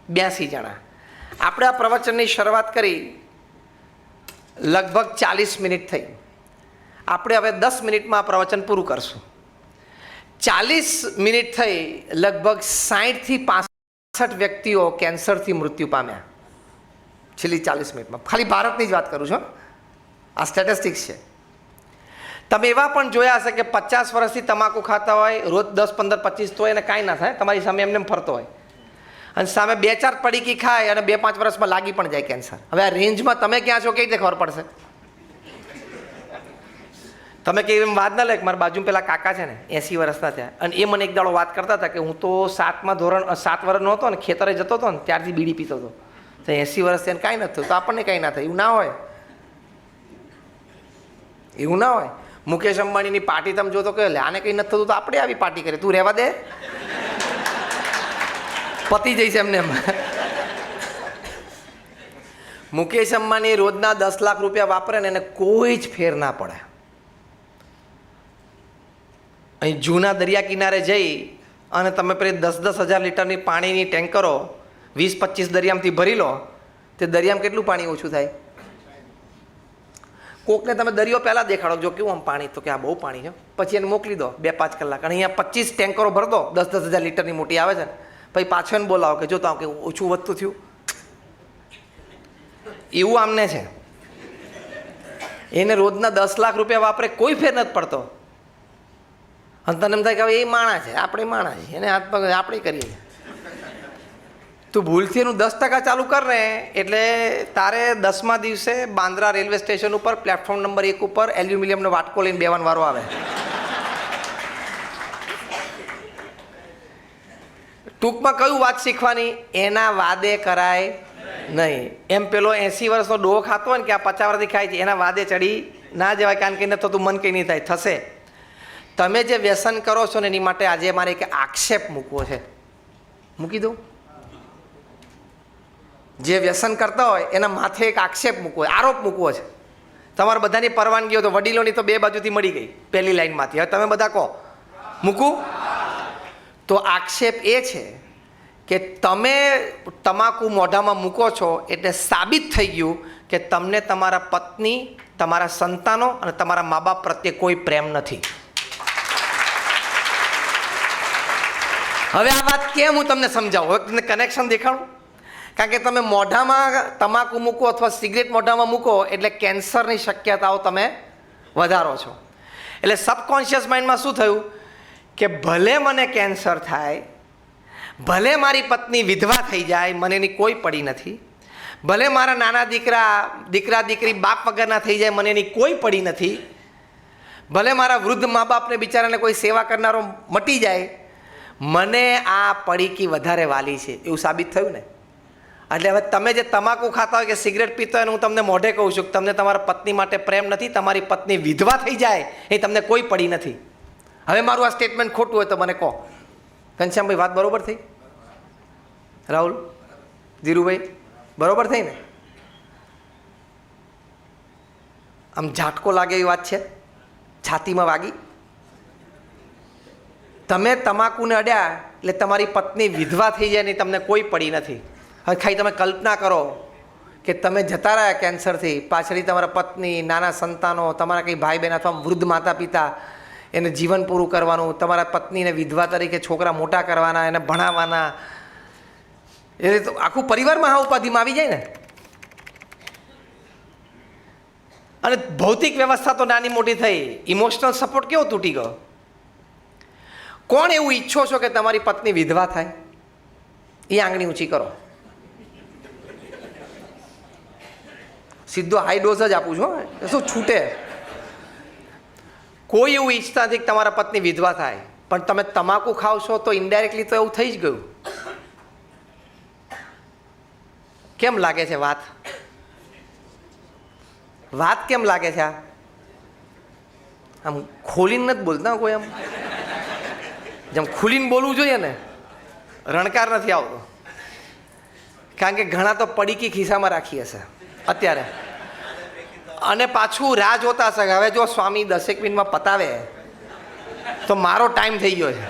82 જણા. આપણે આ પ્રવચનની શરૂઆત કરી, લગભગ 40 મિનિટ થઈ. આપણે હવે 10 મિનિટમાં આ પ્રવચન પૂરું કરશું. 40 મિનિટ થઈ, લગભગ 60 થી 65 વ્યક્તિઓ કેન્સરથી મૃત્યુ પામ્યા છેલ્લી 40 મિનિટમાં. ખાલી ભારતની જ વાત કરું છું, આ સ્ટેટિસ્ટિક્સ છે. તમે એવા પણ જોયા હશે કે 50 વર્ષથી તમાકુ ખાતા હોય, રોજ 10, 15, 25, તો એને કાંઈ ના થાય, તમારી સામે એમને ફરતો હોય, અને સામે 2-4 પડીકી ખાય અને 2-5 વર્ષમાં લાગી પણ જાય કેન્સર. હવે આ રેન્જમાં તમે ક્યાં છો કઈ રીતે ખબર પડશે? તમે કે એમ વાત ના લે. મારા બાજુમાં પેલા કાકા છે ને, 80 વર્ષના થયા, અને એ મને એક દાડો વાત કરતા હતા કે હું તો 7મા ધોરણ 7 વર્ષનો હતો ને, ખેતરે જતો હતો ને ત્યારથી બીડી પીતો હતો. તો 80 વર્ષ થયા કાંઈ નથી થયું, તો આપણને કાંઈ ના થાય. એવું ના હોય, એવું ના હોય. મુકેશ અંબાણીની પાર્ટી તમે જોતો કે આને કંઈ નથી થતું તો આપણે આવી પાર્ટી કરીએ, તું રહેવા દે, પતી જઈશ એમને એમ. મુકેશ અંબાણી રોજના 10 લાખ રૂપિયા વાપરે ને એને કોઈ જ ફેર ના પડે. અહીં જૂના દરિયા કિનારે જઈ અને તમે પેલી 10-10 હજાર લીટરની પાણીની ટેન્કરો 20-25 દરિયામાંથી ભરી લો, તે દરિયામાં કેટલું પાણી ઓછું થાય? કોકને તમે દરિયો પહેલાં દેખાડો, જો કેવું આમ પાણી, તો કે આ બહુ પાણી છે, પછી એને મોકલી દો 2-5 કલાક, અને અહીંયા 25 ટેન્કરો ભર દો, 10-10 હજાર લીટરની મોટી આવે છે ને, પછી પાછો એને બોલાવો કે જો તો કે ઓછું વધતું થયું. એવું આમને છે, એને રોજના 10 લાખ રૂપિયા વાપરે, કોઈ ફેર નથી પડતો. અને તને એમ થાય કે હવે એ માણા છે, આપણે માણા છે, એને હાથ પગ આપણે કરીએ. તું ભૂલથી એનું 10% ચાલુ કર ને, એટલે તારે 10મા દિવસે બાંદ્રા રેલવે સ્ટેશન ઉપર પ્લેટફોર્મ નંબર 1 ઉપર એલ્યુમિનિયમનો વાટકો લઈને બેવાનો વારો આવે. ટૂંકમાં કયું વાત શીખવાની? એના વાદે કરાય નહીં. એમ પેલો 80 વર્ષનો ડોહો ખાતો હોય ને કે આ 50 વર્ષથી ખાય છે, એના વાદે ચડી ના જવાય, કારણ કે નથી થતું, મન કંઈ નહીં થાય, થશે. તમે જે વ્યસન કરો છો ને એની માટે આજે મારે એક આક્ષેપ મૂકવો છે. મૂકી દઉં? જે વ્યસન કરતા હોય એના માથે એક આક્ષેપ મૂકવો, આરોપ મૂકવો છે. તમારે બધાની પરવાનગી હોય તો વડીલોની તો 2 બાજુથી મળી ગઈ, પહેલી લાઈનમાંથી. હવે તમે બધા કહો, મૂકું? તો આક્ષેપ એ છે કે તમે તમાકુ મોઢામાં મૂકો છો એટલે સાબિત થઈ ગયું કે તમને તમારા પત્ની, તમારા સંતાનો અને તમારા મા બાપ પ્રત્યે કોઈ પ્રેમ નથી. હવે આ વાત કેમ હું તમને સમજાવું, હવે તમને કનેક્શન દેખાડું. કારણ કે તમે મોઢામાં તમાકુ મૂકો અથવા સિગરેટ મોઢામાં મૂકો એટલે કેન્સરની શક્યતાઓ તમે વધારો છો. એટલે સબકોન્શિયસ માઇન્ડમાં શું થયું કે ભલે મને કેન્સર થાય, ભલે મારી પત્ની વિધવા થઈ જાય, મને એની કોઈ પડી નથી, ભલે મારા નાના દીકરા દીકરી બાપ વગરના થઈ જાય, મને એની કોઈ પડી નથી, ભલે મારા વૃદ્ધ મા બાપને બિચારાને કોઈ સેવા કરનારો મટી જાય, મને આ પડીકી વધારે વાલી છે, એવું સાબિત થયું ને. એટલે હવે તમે જે તમાકુ ખાતા હોય કે સિગરેટ પીતા હોય, હું તમને મોઢે કહું છું કે તમને તમારા પત્ની માટે પ્રેમ નથી, તમારી પત્ની વિધવા થઈ જાય એ તમને કોઈ પડી નથી. હવે મારું આ સ્ટેટમેન્ટ ખોટું હોય તો મને કહો. ઘનશ્યામભાઈ વાત બરોબર થઈ? રાહુલ, ધીરુભાઈ બરોબર થઈ ને? આમ ઝાટકો લાગે એવી વાત છે, છાતીમાં વાગી. તમે તમાકુને અડ્યા એટલે તમારી પત્ની વિધવા થઈ જાય નહીં, તમને કોઈ પડી નથી. હવે ખાલી તમે કલ્પના કરો કે તમે જતા રહ્યા કેન્સરથી, પાછળથી તમારા પત્ની, નાના સંતાનો, તમારા કંઈ ભાઈ બહેન અથવા વૃદ્ધ માતા પિતા, એને જીવન પૂરું કરવાનું, તમારા પત્નીને વિધવા તરીકે છોકરા મોટા કરવાના, એને ભણાવવાના, એ તો આખું પરિવારમાં આ ઉપાધિમાં આવી જાય ને. અને ભૌતિક વ્યવસ્થા તો નાની મોટી થઈ, ઇમોશનલ સપોર્ટ કેવો તૂટી ગયો. કોણ એવું ઈચ્છો છો કે તમારી પત્ની વિધવા થાય? એ આંગળી ઊંચી કરો. સીધો હાઈ ડોઝ જ આપું છું, શું છૂટે. કોઈ એવું ઈચ્છતા નથી કે તમારા પત્ની વિધવા થાય, પણ તમે તમાકુ ખાવશો તો ઇનડાયરેક્ટલી તો એવું થઈ જ ગયું. કેમ લાગે છે વાત? વાત કેમ લાગે છે? આમ ખોલીને નથી બોલતા કોઈ, આમ જેમ ખુલીને બોલવું જોઈએ ને, રણકાર નથી આવતો. કારણ કે ઘણા તો પડીકી ખિસ્સામાં રાખી હશે અત્યારે, અને પાછું રાહ જોતા હશે હવે જો સ્વામી 10 મિનિટમાં પતાવે તો મારો ટાઈમ થઈ ગયો છે.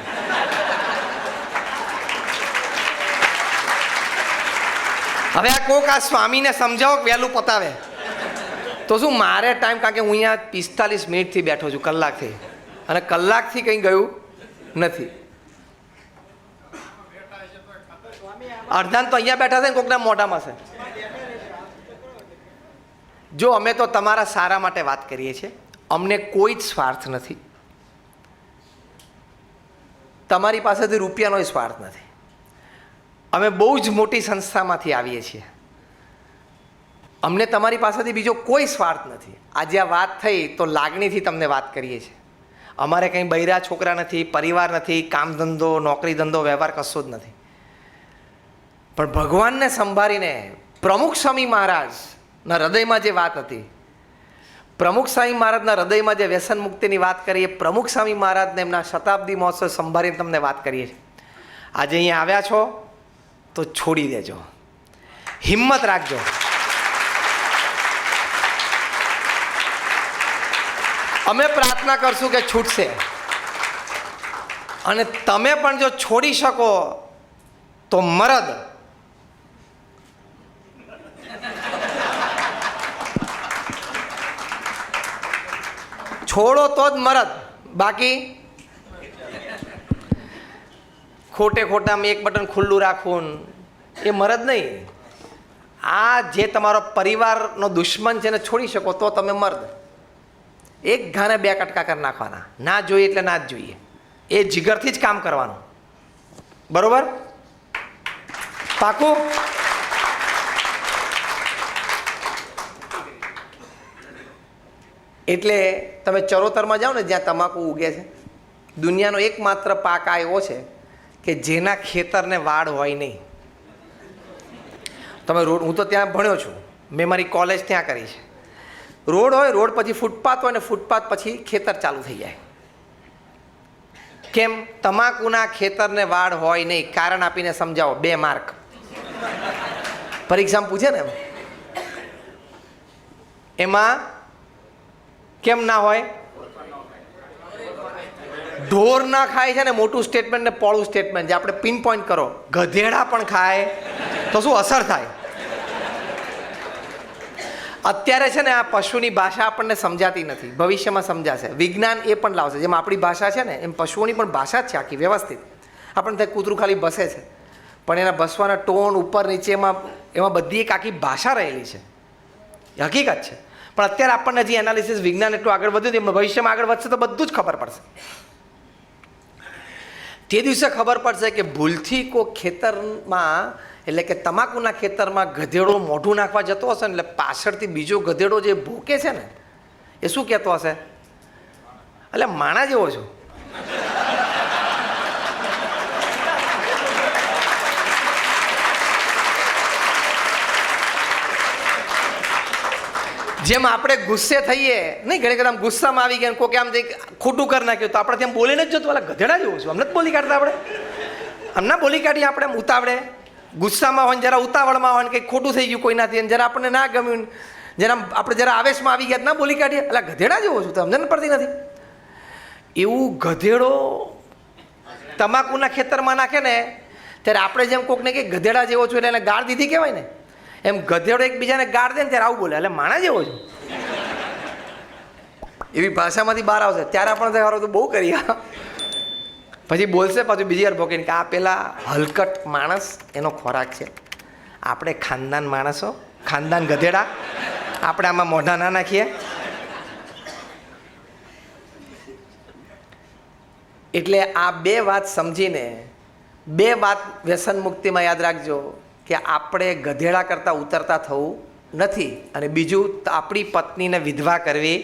હવે આ કોક આ સ્વામીને સમજાવો કે વહેલું પતાવે તો શું મારે ટાઈમ, કારણ કે હું અહીંયા 45 મિનિટથી બેઠો છું, કલાકથી, અને કલાકથી કંઈ ગયું નથી. અડધાન તો અહીંયા બેઠા છે ને કોકના મોઢામાં છે. જો અમે તો તમારા સારા માટે વાત કરીએ છીએ, અમને કોઈ જ સ્વાર્થ નથી, તમારી પાસેથી રૂપિયાનો સ્વાર્થ નથી. અમે બહુ જ મોટી સંસ્થામાંથી આવીએ છીએ, અમને તમારી પાસેથી બીજો કોઈ સ્વાર્થ નથી. આજે આ વાત થઈ તો લાગણીથી તમને વાત કરીએ છીએ. અમારે કંઈ બૈરા છોકરા નથી, પરિવાર નથી, કામ ધંધો, નોકરી ધંધો, વ્યવહાર કશો જ નથી. પણ ભગવાનને સંભાળીને પ્રમુખ સ્વામી મહારાજના હૃદયમાં જે વાત હતી, પ્રમુખ સ્વામી મહારાજના હૃદયમાં જે વ્યસન મુક્તિની વાત કરીએ, પ્રમુખ સ્વામી મહારાજને એમના શતાબ્દી મહોત્સવ સંભાળીને તમને વાત કરીએ છીએ. આજે અહીંયા આવ્યા છો તો છોડી દેજો, હિંમત રાખજો. અમે પ્રાર્થના કરશું કે છૂટશે, અને તમે પણ જો છોડી શકો તો મરદ, છોડો તો જ મરદ, બાકી ખોટે ખોટામાં એક બટન ખુલ્લું રાખવું એ મરદ નહીં. આ જે તમારો પરિવારનો દુશ્મન છે ને છોડી શકો તો તમે મર્દ. એક ઘાને 2 કટકા કરી નાખવાના, ના જોઈએ એટલે ના જ જોઈએ, એ જીગરથી જ કામ કરવાનું. બરોબર? પાકું? એટલે તમે ચરોતરમાં જાઓ ને જ્યાં તમાકુ ઉગે છે, દુનિયાનો એકમાત્ર પાક આ એવો છે કે જેના ખેતરને વાડ હોય નહીં. તમે રોડ, હું તો ત્યાં ભણ્યો છું, મેં મારી કોલેજ ત્યાં કરી છે. રોડ હોય, રોડ પછી ફૂટપાથ હોય, ને ફૂટપાથ પછી ખેતર ચાલુ થઈ જાય. કેમ? તમાકુના ખેતરને વાડ હોય નહીં. કારણ આપીને સમજાવો, 2 માર્ક પરીક્ષામાં પૂછે ને. એમાં કેમ ના હોય? ઢોર ના ખાય છે ને મોટું સ્ટેટમેન્ટ ને પોળું સ્ટેટમેન્ટ, જે આપણે પિન પોઈન્ટ કરો, ગધેડા પણ ખાય તો શું અસર થાય? અત્યારે છે ને આ પશુની ભાષા આપણને સમજાતી નથી, ભવિષ્યમાં સમજાશે. વિજ્ઞાન એ પણ લાવશે. જેમ આપણી ભાષા છે ને એમ પશુઓની પણ ભાષા જ છે આખી વ્યવસ્થિત. આપણને ત્યાં કૂતરું ખાલી બસે છે, પણ એના બસવાના ટોન ઉપર નીચે એમાં બધી એક આખી ભાષા રહેલી છે, હકીકત છે. પણ અત્યારે આપણને હજી એનાલિસિસ વિજ્ઞાન એટલું આગળ વધ્યું છે, ભવિષ્યમાં આગળ વધશે તો બધું જ ખબર પડશે. તે દિવસે ખબર પડશે કે ભૂલથી કોઈ ખેતરમાં, એટલે કે તમાકુના ખેતરમાં ગધેડો મોઢું નાખવા જતો હશે ને, એટલે પાછળથી બીજો ગધેડો જે ભૂકે છે ને એ શું કહેતો હશે? એટલે માણા જેવો છો. જેમ આપણે ગુસ્સે થઈએ નહીં, ઘણી વખત આમ ગુસ્સામાં આવી ગયા, કોઈ આમ ખોટું કરી નાખ્યું તો આપણે ત્યાં બોલીને જ જોતું, ઓલા ગધેડા જેવું છું, અમને જ બોલી કાઢતા આપણે, અમને બોલી કાઢીએ આપણે ઉતાવળે, ગુસ્સામાં હોય, જરા ઉતાવળમાં હોય, કંઈક ખોટું થઈ ગયું કોઈનાથી, જરા આપણને ના ગમ્યું જેના આપણે જરા આવેશમાં આવી ગયા ના બોલી કાઢીએ, એટલે ગધેડા જેવો છું, તો સમજણ પડતી નથી. એવું ગધેડો તમાકુના ખેતરમાં નાખે ને ત્યારે આપણે જેમ કોકને કે ગધેડા જેવો છું એટલે એને ગાળ દીધી કહેવાય ને, એમ ગધેડો એકબીજાને ગાળ દે ને ત્યારે આવું બોલે, એટલે માણા જેવો છું એવી ભાષામાંથી બહાર આવશે. ત્યારે આપણે સારું તો બહુ કરી, પછી બોલશે પાછું બીજી વાર ભોકીને કે આ પેલા હલકટ માણસ એનો ખોરાક છે. આપણે ખાનદાન માણસો, ખાનદાન ગધેડા, આપણે આમાં મોઢા ના નાખીએ. એટલે આ બે વાત સમજીને, બે વાત વ્યસન મુક્તિમાં યાદ રાખજો કે આપણે ગધેડા કરતાં ઉતરતા થવું નથી, અને બીજું આપણી પત્નીને વિધવા કરવી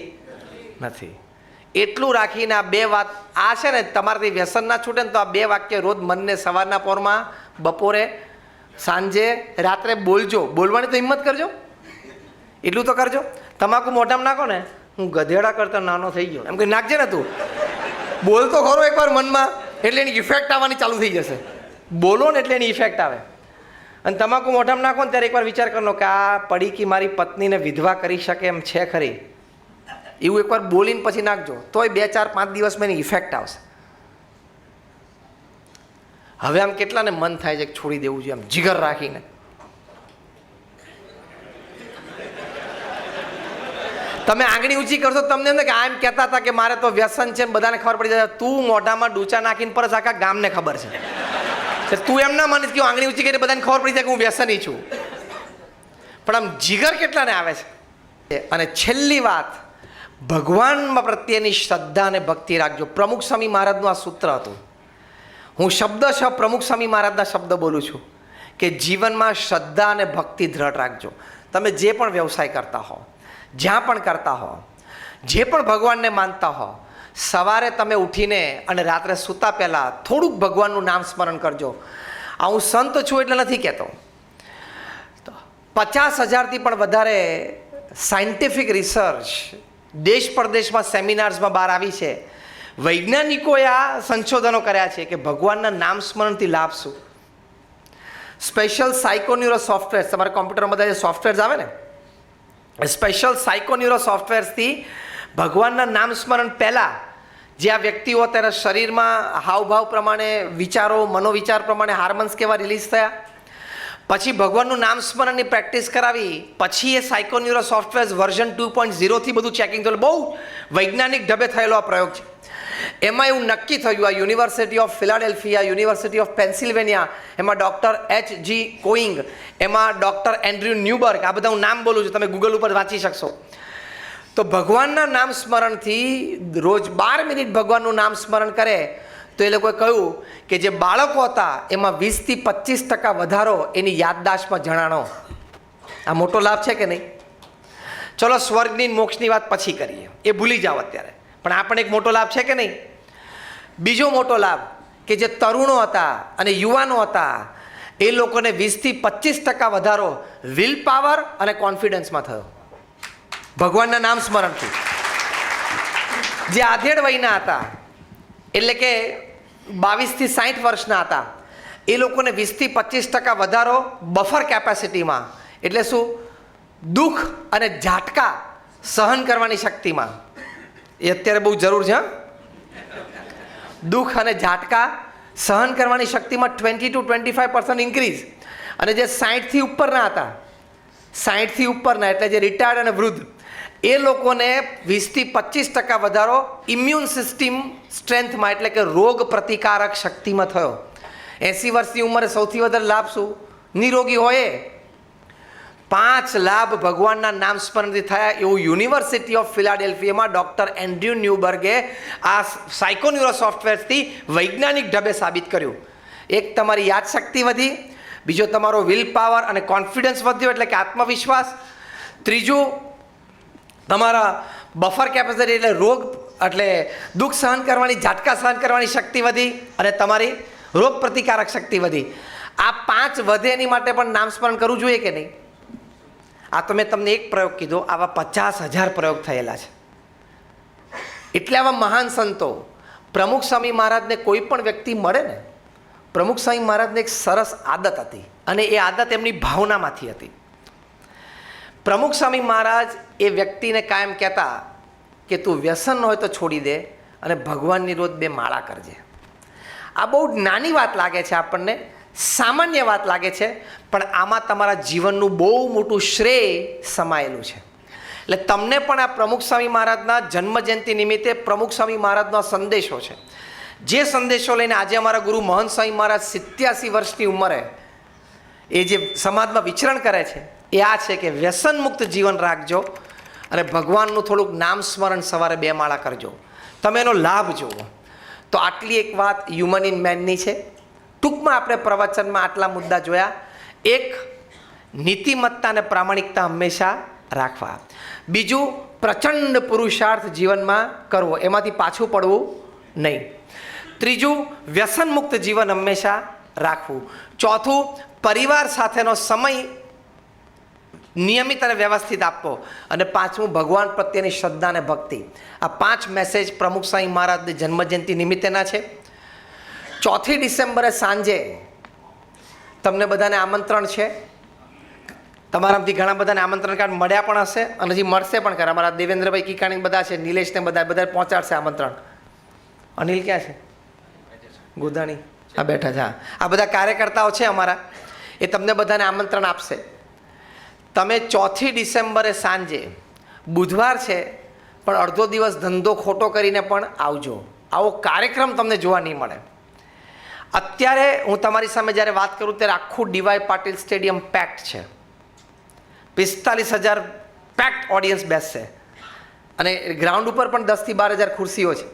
નથી. એટલું રાખીને આ બે વાત આ છે ને, તમારાથી વ્યસન ના છૂટે ને તો આ બે વાક્ય રોજ મનને સવારના પોરમાં, બપોરે, સાંજે, રાત્રે બોલજો. બોલવાની તો હિંમત કરજો, એટલું તો કરજો. તમાકુ મોઢામાં નાખો ને, હું ગધેડા કરતાં નાનો થઈ ગયો એમ કંઈ નાખજે ને તું, બોલતો ખરો એકવાર મનમાં, એટલે એની ઇફેક્ટ આવવાની ચાલુ થઈ જશે. બોલો ને એટલે એની ઇફેક્ટ આવે. અને તમાકુ મોઢામાં નાખો ને ત્યારે એકવાર વિચાર કરનો કે આ પડીકી મારી પત્નીને વિધવા કરી શકે એમ છે ખરી, એવું એકવાર બોલીને પછી નાખજો, તોય 2, 4, 5 દિવસમાં એની ઇફેક્ટ આવશે. હવે આમ કેટલાને મન થાય છે કે છોડી દેવું છે, આમ જીગર રાખીને. તમે આંગળી ઊંચી કરશો તમને એમ કે આ એમ કહેતા હતા કે મારે તો વ્યસન છે, બધાને ખબર પડી જાય. તું મોઢામાં ડૂચા નાખીને પર આખા ગામને ખબર છે. તું એમ ના માનીશ કે હું આંગળી ઊંચી કરીને બધાને ખબર પડી જાય કે હું વ્યસની છું. પણ આમ જીગર કેટલાને આવે છે. અને છેલ્લી વાત, ભગવાન પ્રત્યેની શ્રદ્ધા અને ભક્તિ રાખજો. પ્રમુખ સ્વામી મહારાજનું આ સૂત્ર હતું. હું શબ્દશઃ પ્રમુખ સ્વામી મહારાજના શબ્દ બોલું છું કે જીવનમાં શ્રદ્ધા અને ભક્તિ દ્રઢ રાખજો. તમે જે પણ વ્યવસાય કરતા હો, જ્યાં પણ કરતા હો, જે પણ ભગવાનને માનતા હો, સવારે તમે ઉઠીને અને રાત્રે સૂતા પહેલાં થોડુંક ભગવાનનું નામ સ્મરણ કરજો. આ હું સંત છું એટલે નથી કહેતો. 50,000થી પણ વધારે સાયન્ટિફિક રિસર્ચ દેશ પરદેશમાં સેમિનાર્સમાં બહાર આવી છે. વૈજ્ઞાનિકોએ આ સંશોધનો કર્યા છે કે ભગવાનના નામ સ્મરણથી લાભ શું. સ્પેશિયલ સાયકોન્યુરો સોફ્ટવેર, તમારા કોમ્પ્યુટરમાં બધા જે સોફ્ટવેર્સ આવે ને, સ્પેશિયલ સાયકોન્યુરો સોફ્ટવેર્સથી ભગવાનના નામ સ્મરણ પહેલાં જે આ વ્યક્તિઓ તેના શરીરમાં હાવભાવ પ્રમાણે, વિચારો, મનોવિચાર પ્રમાણે હાર્મોન્સ કેવા રિલીઝ થયા, પછી ભગવાનનું નામ સ્મરણની પ્રેક્ટિસ કરાવી, પછી એ સાયકોન્યુરો સોફ્ટવેર વર્ઝન 2.0થી બધું ચેકિંગ થયેલું. બહુ વૈજ્ઞાનિક ઢબે થયેલો આ પ્રયોગ છે. એમાં એવું નક્કી થયું, આ university of Philadelphia, university of Pennsylvania, એમાં ડૉક્ટર H.G. કોઈંગ, એમાં ડૉક્ટર એન્ડ્રયુ ન્યુબર્ગ, આ બધા હું નામ બોલું છું, તમે ગૂગલ ઉપર વાંચી શકશો. તો ભગવાનના નામ સ્મરણથી રોજ 12 મિનિટ ભગવાનનું નામ સ્મરણ કરે તો એ લોકોએ કહ્યું કે જે બાળકો હતા એમાં 20થી 25% વધારો એની યાદદાસ્તમાં જણાણો. આ મોટો લાભ છે કે નહીં? ચલો સ્વર્ગની મોક્ષની વાત પછી કરીએ, એ ભૂલી જાઓ અત્યારે. પણ આ પણ એક મોટો લાભ છે કે નહીં? બીજો મોટો લાભ કે જે તરુણો હતા અને યુવાનો હતા એ લોકોને 20થી 25% વધારો વિલ પાવર અને કોન્ફિડન્સમાં થયો ભગવાનના નામ સ્મરણથી. જે આધેડ વયના હતા, એટલે કે 22થી 60 વર્ષના હતા, એ લોકોને 20થી 25% વધારો બફર કેપેસિટીમાં, એટલે શું, દુઃખ અને ઝાટકા સહન કરવાની શક્તિમાં. એ અત્યારે બહુ જરૂર છે. દુઃખ અને ઝાટકા સહન કરવાની શક્તિમાં 20 to 25% ઇન્ક્રીઝ. અને જે 60થી ઉપરના હતા, 60થી ઉપરના એટલે જે રિટાયર્ડ અને વૃદ્ધ, એ લોકોને 20થી 25% વધારો ઇમ્યુન સિસ્ટમ સ્ટ્રેન્થમાં, એટલે કે રોગ પ્રતિકારક શક્તિમાં થયો. 80 વર્ષની ઉંમરે સૌથી વધારે લાભ શું? નિરોગી હોય. 5 લાભ ભગવાનના નામ સ્મરણથી થયા એવું યુનિવર્સિટી ઓફ ફિલાડેલ્ફિયામાં ડૉક્ટર એન્ડ્રયુ ન્યુબર્ગે આ સાયકોન્યુરો સોફ્ટવેરથી વૈજ્ઞાનિક ઢબે સાબિત કર્યું. એક, તમારી યાદશક્તિ વધી. બીજો, તમારો વિલ પાવર અને કોન્ફિડન્સ વધ્યો, એટલે કે આત્મવિશ્વાસ. ત્રીજું, તમારા બફર કેપેસિટી એટલે રોગ એટલે દુઃખ સહન કરવાની, ઝાટકા સહન કરવાની શક્તિ વધી, અને તમારી રોગ પ્રતિકારક શક્તિ વધી. આ 5 વધે એની માટે પણ નામ સ્મરણ કરવું જોઈએ કે નહીં? આ તો મેં તમને એક પ્રયોગ કીધો, આવા 50,000 પ્રયોગ થયેલા છે. એટલે આવા મહાન સંતો, પ્રમુખ સ્વામી મહારાજને કોઈ પણ વ્યક્તિ મળે ને, પ્રમુખ સ્વામી મહારાજને એક સરસ આદત હતી, અને એ આદત એમની ભાવનામાંથી હતી. પ્રમુખ સ્વામી મહારાજ એ વ્યક્તિને કાયમ કહેતા કે તું વ્યસન હોય તો છોડી દે અને ભગવાનની રોજ 2 માળા કરજે. આ બહુ નાની વાત લાગે છે આપણને, સામાન્ય વાત લાગે છે, પણ આમાં તમારા જીવનનું બહુ મોટું શ્રેય સમાયેલું છે. એટલે તમને પણ આ પ્રમુખ સ્વામી મહારાજના જન્મજયંતિ નિમિત્તે પ્રમુખ સ્વામી મહારાજનો સંદેશો છે. જે સંદેશો લઈને આજે અમારા ગુરુ મહંત સ્વામી મહારાજ 87 વર્ષની ઉંમરે એ જે સમાજમાં વિચરણ કરે છે એ આ છે કે વ્યસન મુક્ત જીવન રાખજો અને ભગવાનનું થોડુંક નામ સ્મરણ સવારે 2 માળા કરજો, તમે એનો લાભ જુઓ. તો આટલી એક વાત હ્યુમન ઇન મેનની છે. ટૂંકમાં આપણે પ્રવચનમાં આટલા મુદ્દા જોયા. એક, નીતિમત્તા અને પ્રામાણિકતા હંમેશા રાખવા. બીજું, પ્રચંડ પુરુષાર્થ જીવનમાં કરવો, એમાંથી પાછું પડવું નહીં. ત્રીજું, વ્યસન મુક્ત જીવન હંમેશા રાખવું. ચોથું, પરિવાર સાથેનો સમય નિયમિત અને વ્યવસ્થિત આપવો. અને પાંચમું, ભગવાન પ્રત્યેની શ્રદ્ધા અને ભક્તિ. આ 5 મેસેજ પ્રમુખ સ્વામી મહારાજની જન્મજયંતિ નિમિત્તેના છે. 4 ડિસેમ્બરે સાંજે તમને બધાને આમંત્રણ છે. તમારામાંથી ઘણા બધાને આમંત્રણ કાર્ડ મળ્યા પણ હશે અને હજી મળશે પણ ખરા. અમારા દેવેન્દ્રભાઈ કિકાણી બધા છે, નિલેશને બધા પહોંચાડશે આમંત્રણ. અનિલ ક્યાં છે? ગોધાણી આ બેઠા છે. આ બધા કાર્યકર્તાઓ છે અમારા, એ તમને બધાને આમંત્રણ આપશે. તમે 4 ડિસેમ્બરે સાંજે, બુધવાર છે પણ અડધો દિવસ ધંધો ખોટો કરીને પણ આવજો. આવો કાર્યક્રમ તમને જોવા નહીં મળે. અત્યારે હું તમારી સામે જ્યારે વાત કરું ત્યારે આખું ડીવાય પાટીલ સ્ટેડિયમ પેક્ડ છે. 45,000 પેક્ડ ઓડિયન્સ બેસશે અને ગ્રાઉન્ડ ઉપર પણ 10,000 થી 12,000 ખુરશીઓ છે.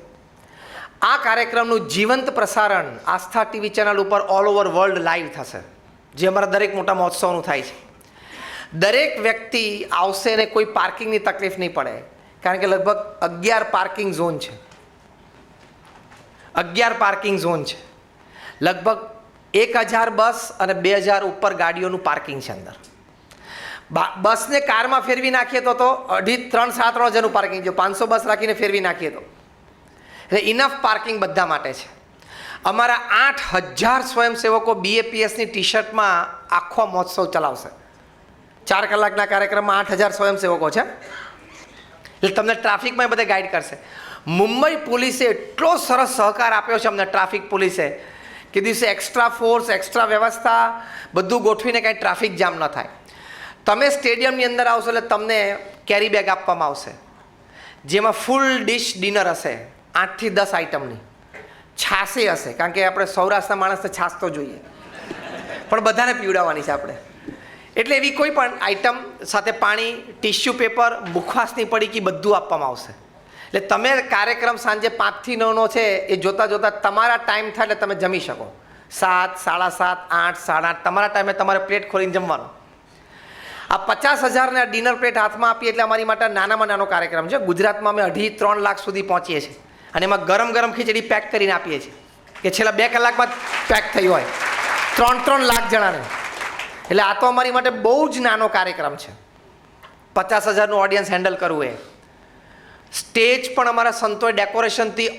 આ કાર્યક્રમનું જીવંત પ્રસારણ આસ્થા ટીવી ચેનલ ઉપર ઓલ ઓવર વર્લ્ડ લાઈવ થશે, જે અમારા દરેક મોટા મહોત્સવનું થાય છે. દરેક વ્યક્તિ આવશે ને કોઈ પાર્કિંગની તકલીફ નહીં પડે, કારણ કે લગભગ 11 પાર્કિંગ ઝોન છે. 11 પાર્કિંગ ઝોન છે. લગભગ 1,000 બસ અને 2,000 ઉપર ગાડીઓનું પાર્કિંગ છે અંદર. બસને કારમાં ફેરવી નાખીએ તો 3-3 જણનું પાર્કિંગ છે. 500 બસ રાખીને ફેરવી નાખીએ તો એટલે ઇનફ પાર્કિંગ બધા માટે છે. અમારા 8,000 સ્વયંસેવકો BAPSની ટી શર્ટમાં આખો મહોત્સવ ચલાવશે. 4 કલાકના કાર્યક્રમમાં 8,000 સ્વયંસેવકો છે. એટલે તમને ટ્રાફિકમાં બધે ગાઈડ કરશે. મુંબઈ પોલીસે એટલો સરસ સહકાર આપ્યો છે અમને, ટ્રાફિક પોલીસે, કે દિવસે એક્સ્ટ્રા ફોર્સ, એક્સ્ટ્રા વ્યવસ્થા બધું ગોઠવીને કાંઈ ટ્રાફિક જામ ન થાય. તમે સ્ટેડિયમની અંદર આવશો એટલે તમને કેરી બેગ આપવામાં આવશે, જેમાં ફૂલ ડિશ ડિનર હશે, 8 થી 10 આઈટમની. છાશે હશે, કારણ કે આપણે સૌરાષ્ટ્રના માણસને છાશ તો જોઈએ, પણ બધાને પીવડાવવાની છે આપણે. એટલે એવી કોઈ પણ આઈટમ સાથે પાણી, ટિશ્યુ પેપર, મુખવાસની પડીકી બધું આપવામાં આવશે. એટલે તમે કાર્યક્રમ સાંજે 5 થી 9નો છે એ જોતાં જોતાં તમારા ટાઈમ થાય એટલે તમે જમી શકો. 7, 7:30, 8, 8:30 તમારા ટાઈમે તમારે પ્લેટ ખોલીને જમવાનું. આ 50,000ને ડિનર પ્લેટ હાથમાં આપીએ એટલે અમારી માટે નાનામાં નાનો કાર્યક્રમ છે. ગુજરાતમાં અમે 2.5-3 લાખ સુધી પહોંચીએ છીએ અને એમાં ગરમ ગરમ ખીચડી પેક કરીને આપીએ છીએ કે છેલ્લા 2 કલાકમાં પેક થઈ હોય 3 લાખ જણાને. એટલે આ તો અમારી માટે બહુ જ નાનો કાર્યક્રમ છે. 50,000નું ઓડિયન્સ હેન્ડલ કરવું એ. સ્ટેજ પણ અમારા સંતોએ ડેકોરેશનથી,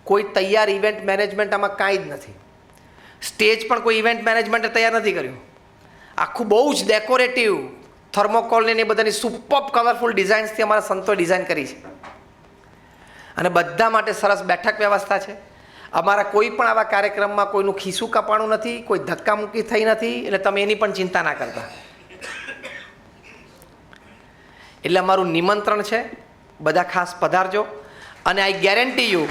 કોઈ તૈયાર ઇવેન્ટ મેનેજમેન્ટ આમાં કાંઈ જ નથી. સ્ટેજ પણ કોઈ ઇવેન્ટ મેનેજમેન્ટે તૈયાર નથી કર્યું. આખું બહુ જ ડેકોરેટિવ થર્મોકોલની એ બધાની સુપર કલરફુલ ડિઝાઇન્સથી અમારા સંતોએ ડિઝાઇન કરી છે. અને બધા માટે સરસ બેઠક વ્યવસ્થા છે. અમારા કોઈ પણ આવા કાર્યક્રમમાં કોઈનું ખિસ્સું કપાણું નથી, કોઈ ધક્કામુક્કી થઈ નથી, એટલે તમે એની પણ ચિંતા ના કરતા. એટલે અમારું નિમંત્રણ છે, બધા ખાસ પધારજો. અને આઈ ગેરંટી યુ,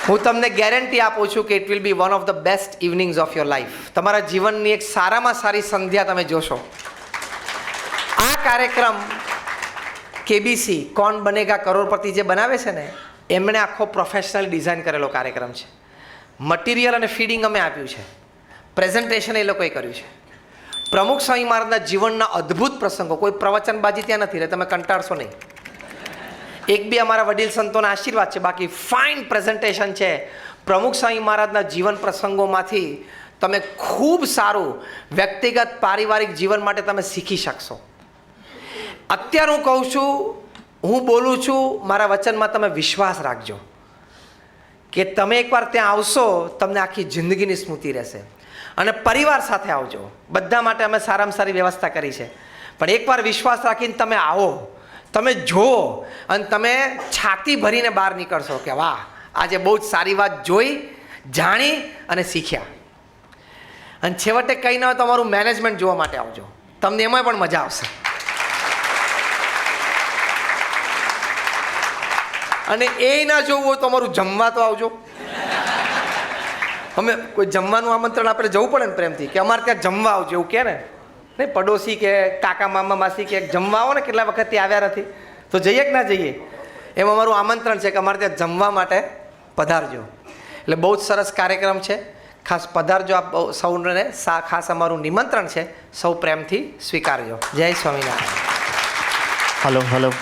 હું તમને ગેરંટી આપું છું કે it will be one of the best evenings of your life. તમારા જીવનની એક સારામાં સારી સંધ્યા તમે જોશો. આ કાર્યક્રમ KBC કોણ બનેગા કરોડપતિ જે બનાવે છે ને, એમણે આખો પ્રોફેશનલ ડિઝાઇન કરેલો કાર્યક્રમ છે. મટીરિયલ અને ફીડિંગ અમે આપ્યું છે, પ્રેઝન્ટેશન એ લોકોએ કર્યું છે. પ્રમુખ સ્વામી મહારાજના જીવનના અદ્ભુત પ્રસંગો, કોઈ પ્રવચનબાજી ત્યાં નથી, એટલે તમે કંટાળશો નહીં. 1-2 અમારા વડીલ સંતોના આશીર્વાદ છે, બાકી ફાઇન પ્રેઝન્ટેશન છે. પ્રમુખ સ્વામી મહારાજના જીવન પ્રસંગોમાંથી તમે ખૂબ સારું વ્યક્તિગત પારિવારિક જીવન માટે તમે શીખી શકશો. અત્યારે હું કહું છું, હું બોલું છું, મારા વચનમાં તમે વિશ્વાસ રાખજો કે તમે એકવાર ત્યાં આવશો, તમને આખી જિંદગીની સ્મૃતિ રહેશે. અને પરિવાર સાથે આવજો. બધા માટે અમે સારામાં સારી વ્યવસ્થા કરી છે, પણ એકવાર વિશ્વાસ રાખીને તમે આવો, તમે જુઓ અને તમે છાતી ભરીને બહાર નીકળશો કે વાહ, આજે બહુ જ સારી વાત જોઈ, જાણી અને શીખ્યા. અને છેવટે કંઈ ન હોય તો અમારું મેનેજમેન્ટ જોવા માટે આવજો, તમને એમાં પણ મજા આવશે. અને એ ના જોવું હોય તો અમારું જમવા તો આવજો. અમે કોઈ જમવાનું આમંત્રણ આપણે જવું પડે ને પ્રેમથી કે અમારે ત્યાં જમવા આવજો એવું કહે ને, નહીં પડોશી કે કાકા મામા માસી કે જમવા આવો ને, કેટલા વખતથી આવ્યા નથી તો જઈએ કે ના જઈએ, એમ અમારું આમંત્રણ છે કે અમારે ત્યાં જમવા માટે પધારજો. એટલે બહુ જ સરસ કાર્યક્રમ છે, ખાસ પધારજો. આપ સૌને ખાસ અમારું નિમંત્રણ છે, સૌ પ્રેમથી સ્વીકારજો. જય સ્વામિનારાયણ. Hello hello.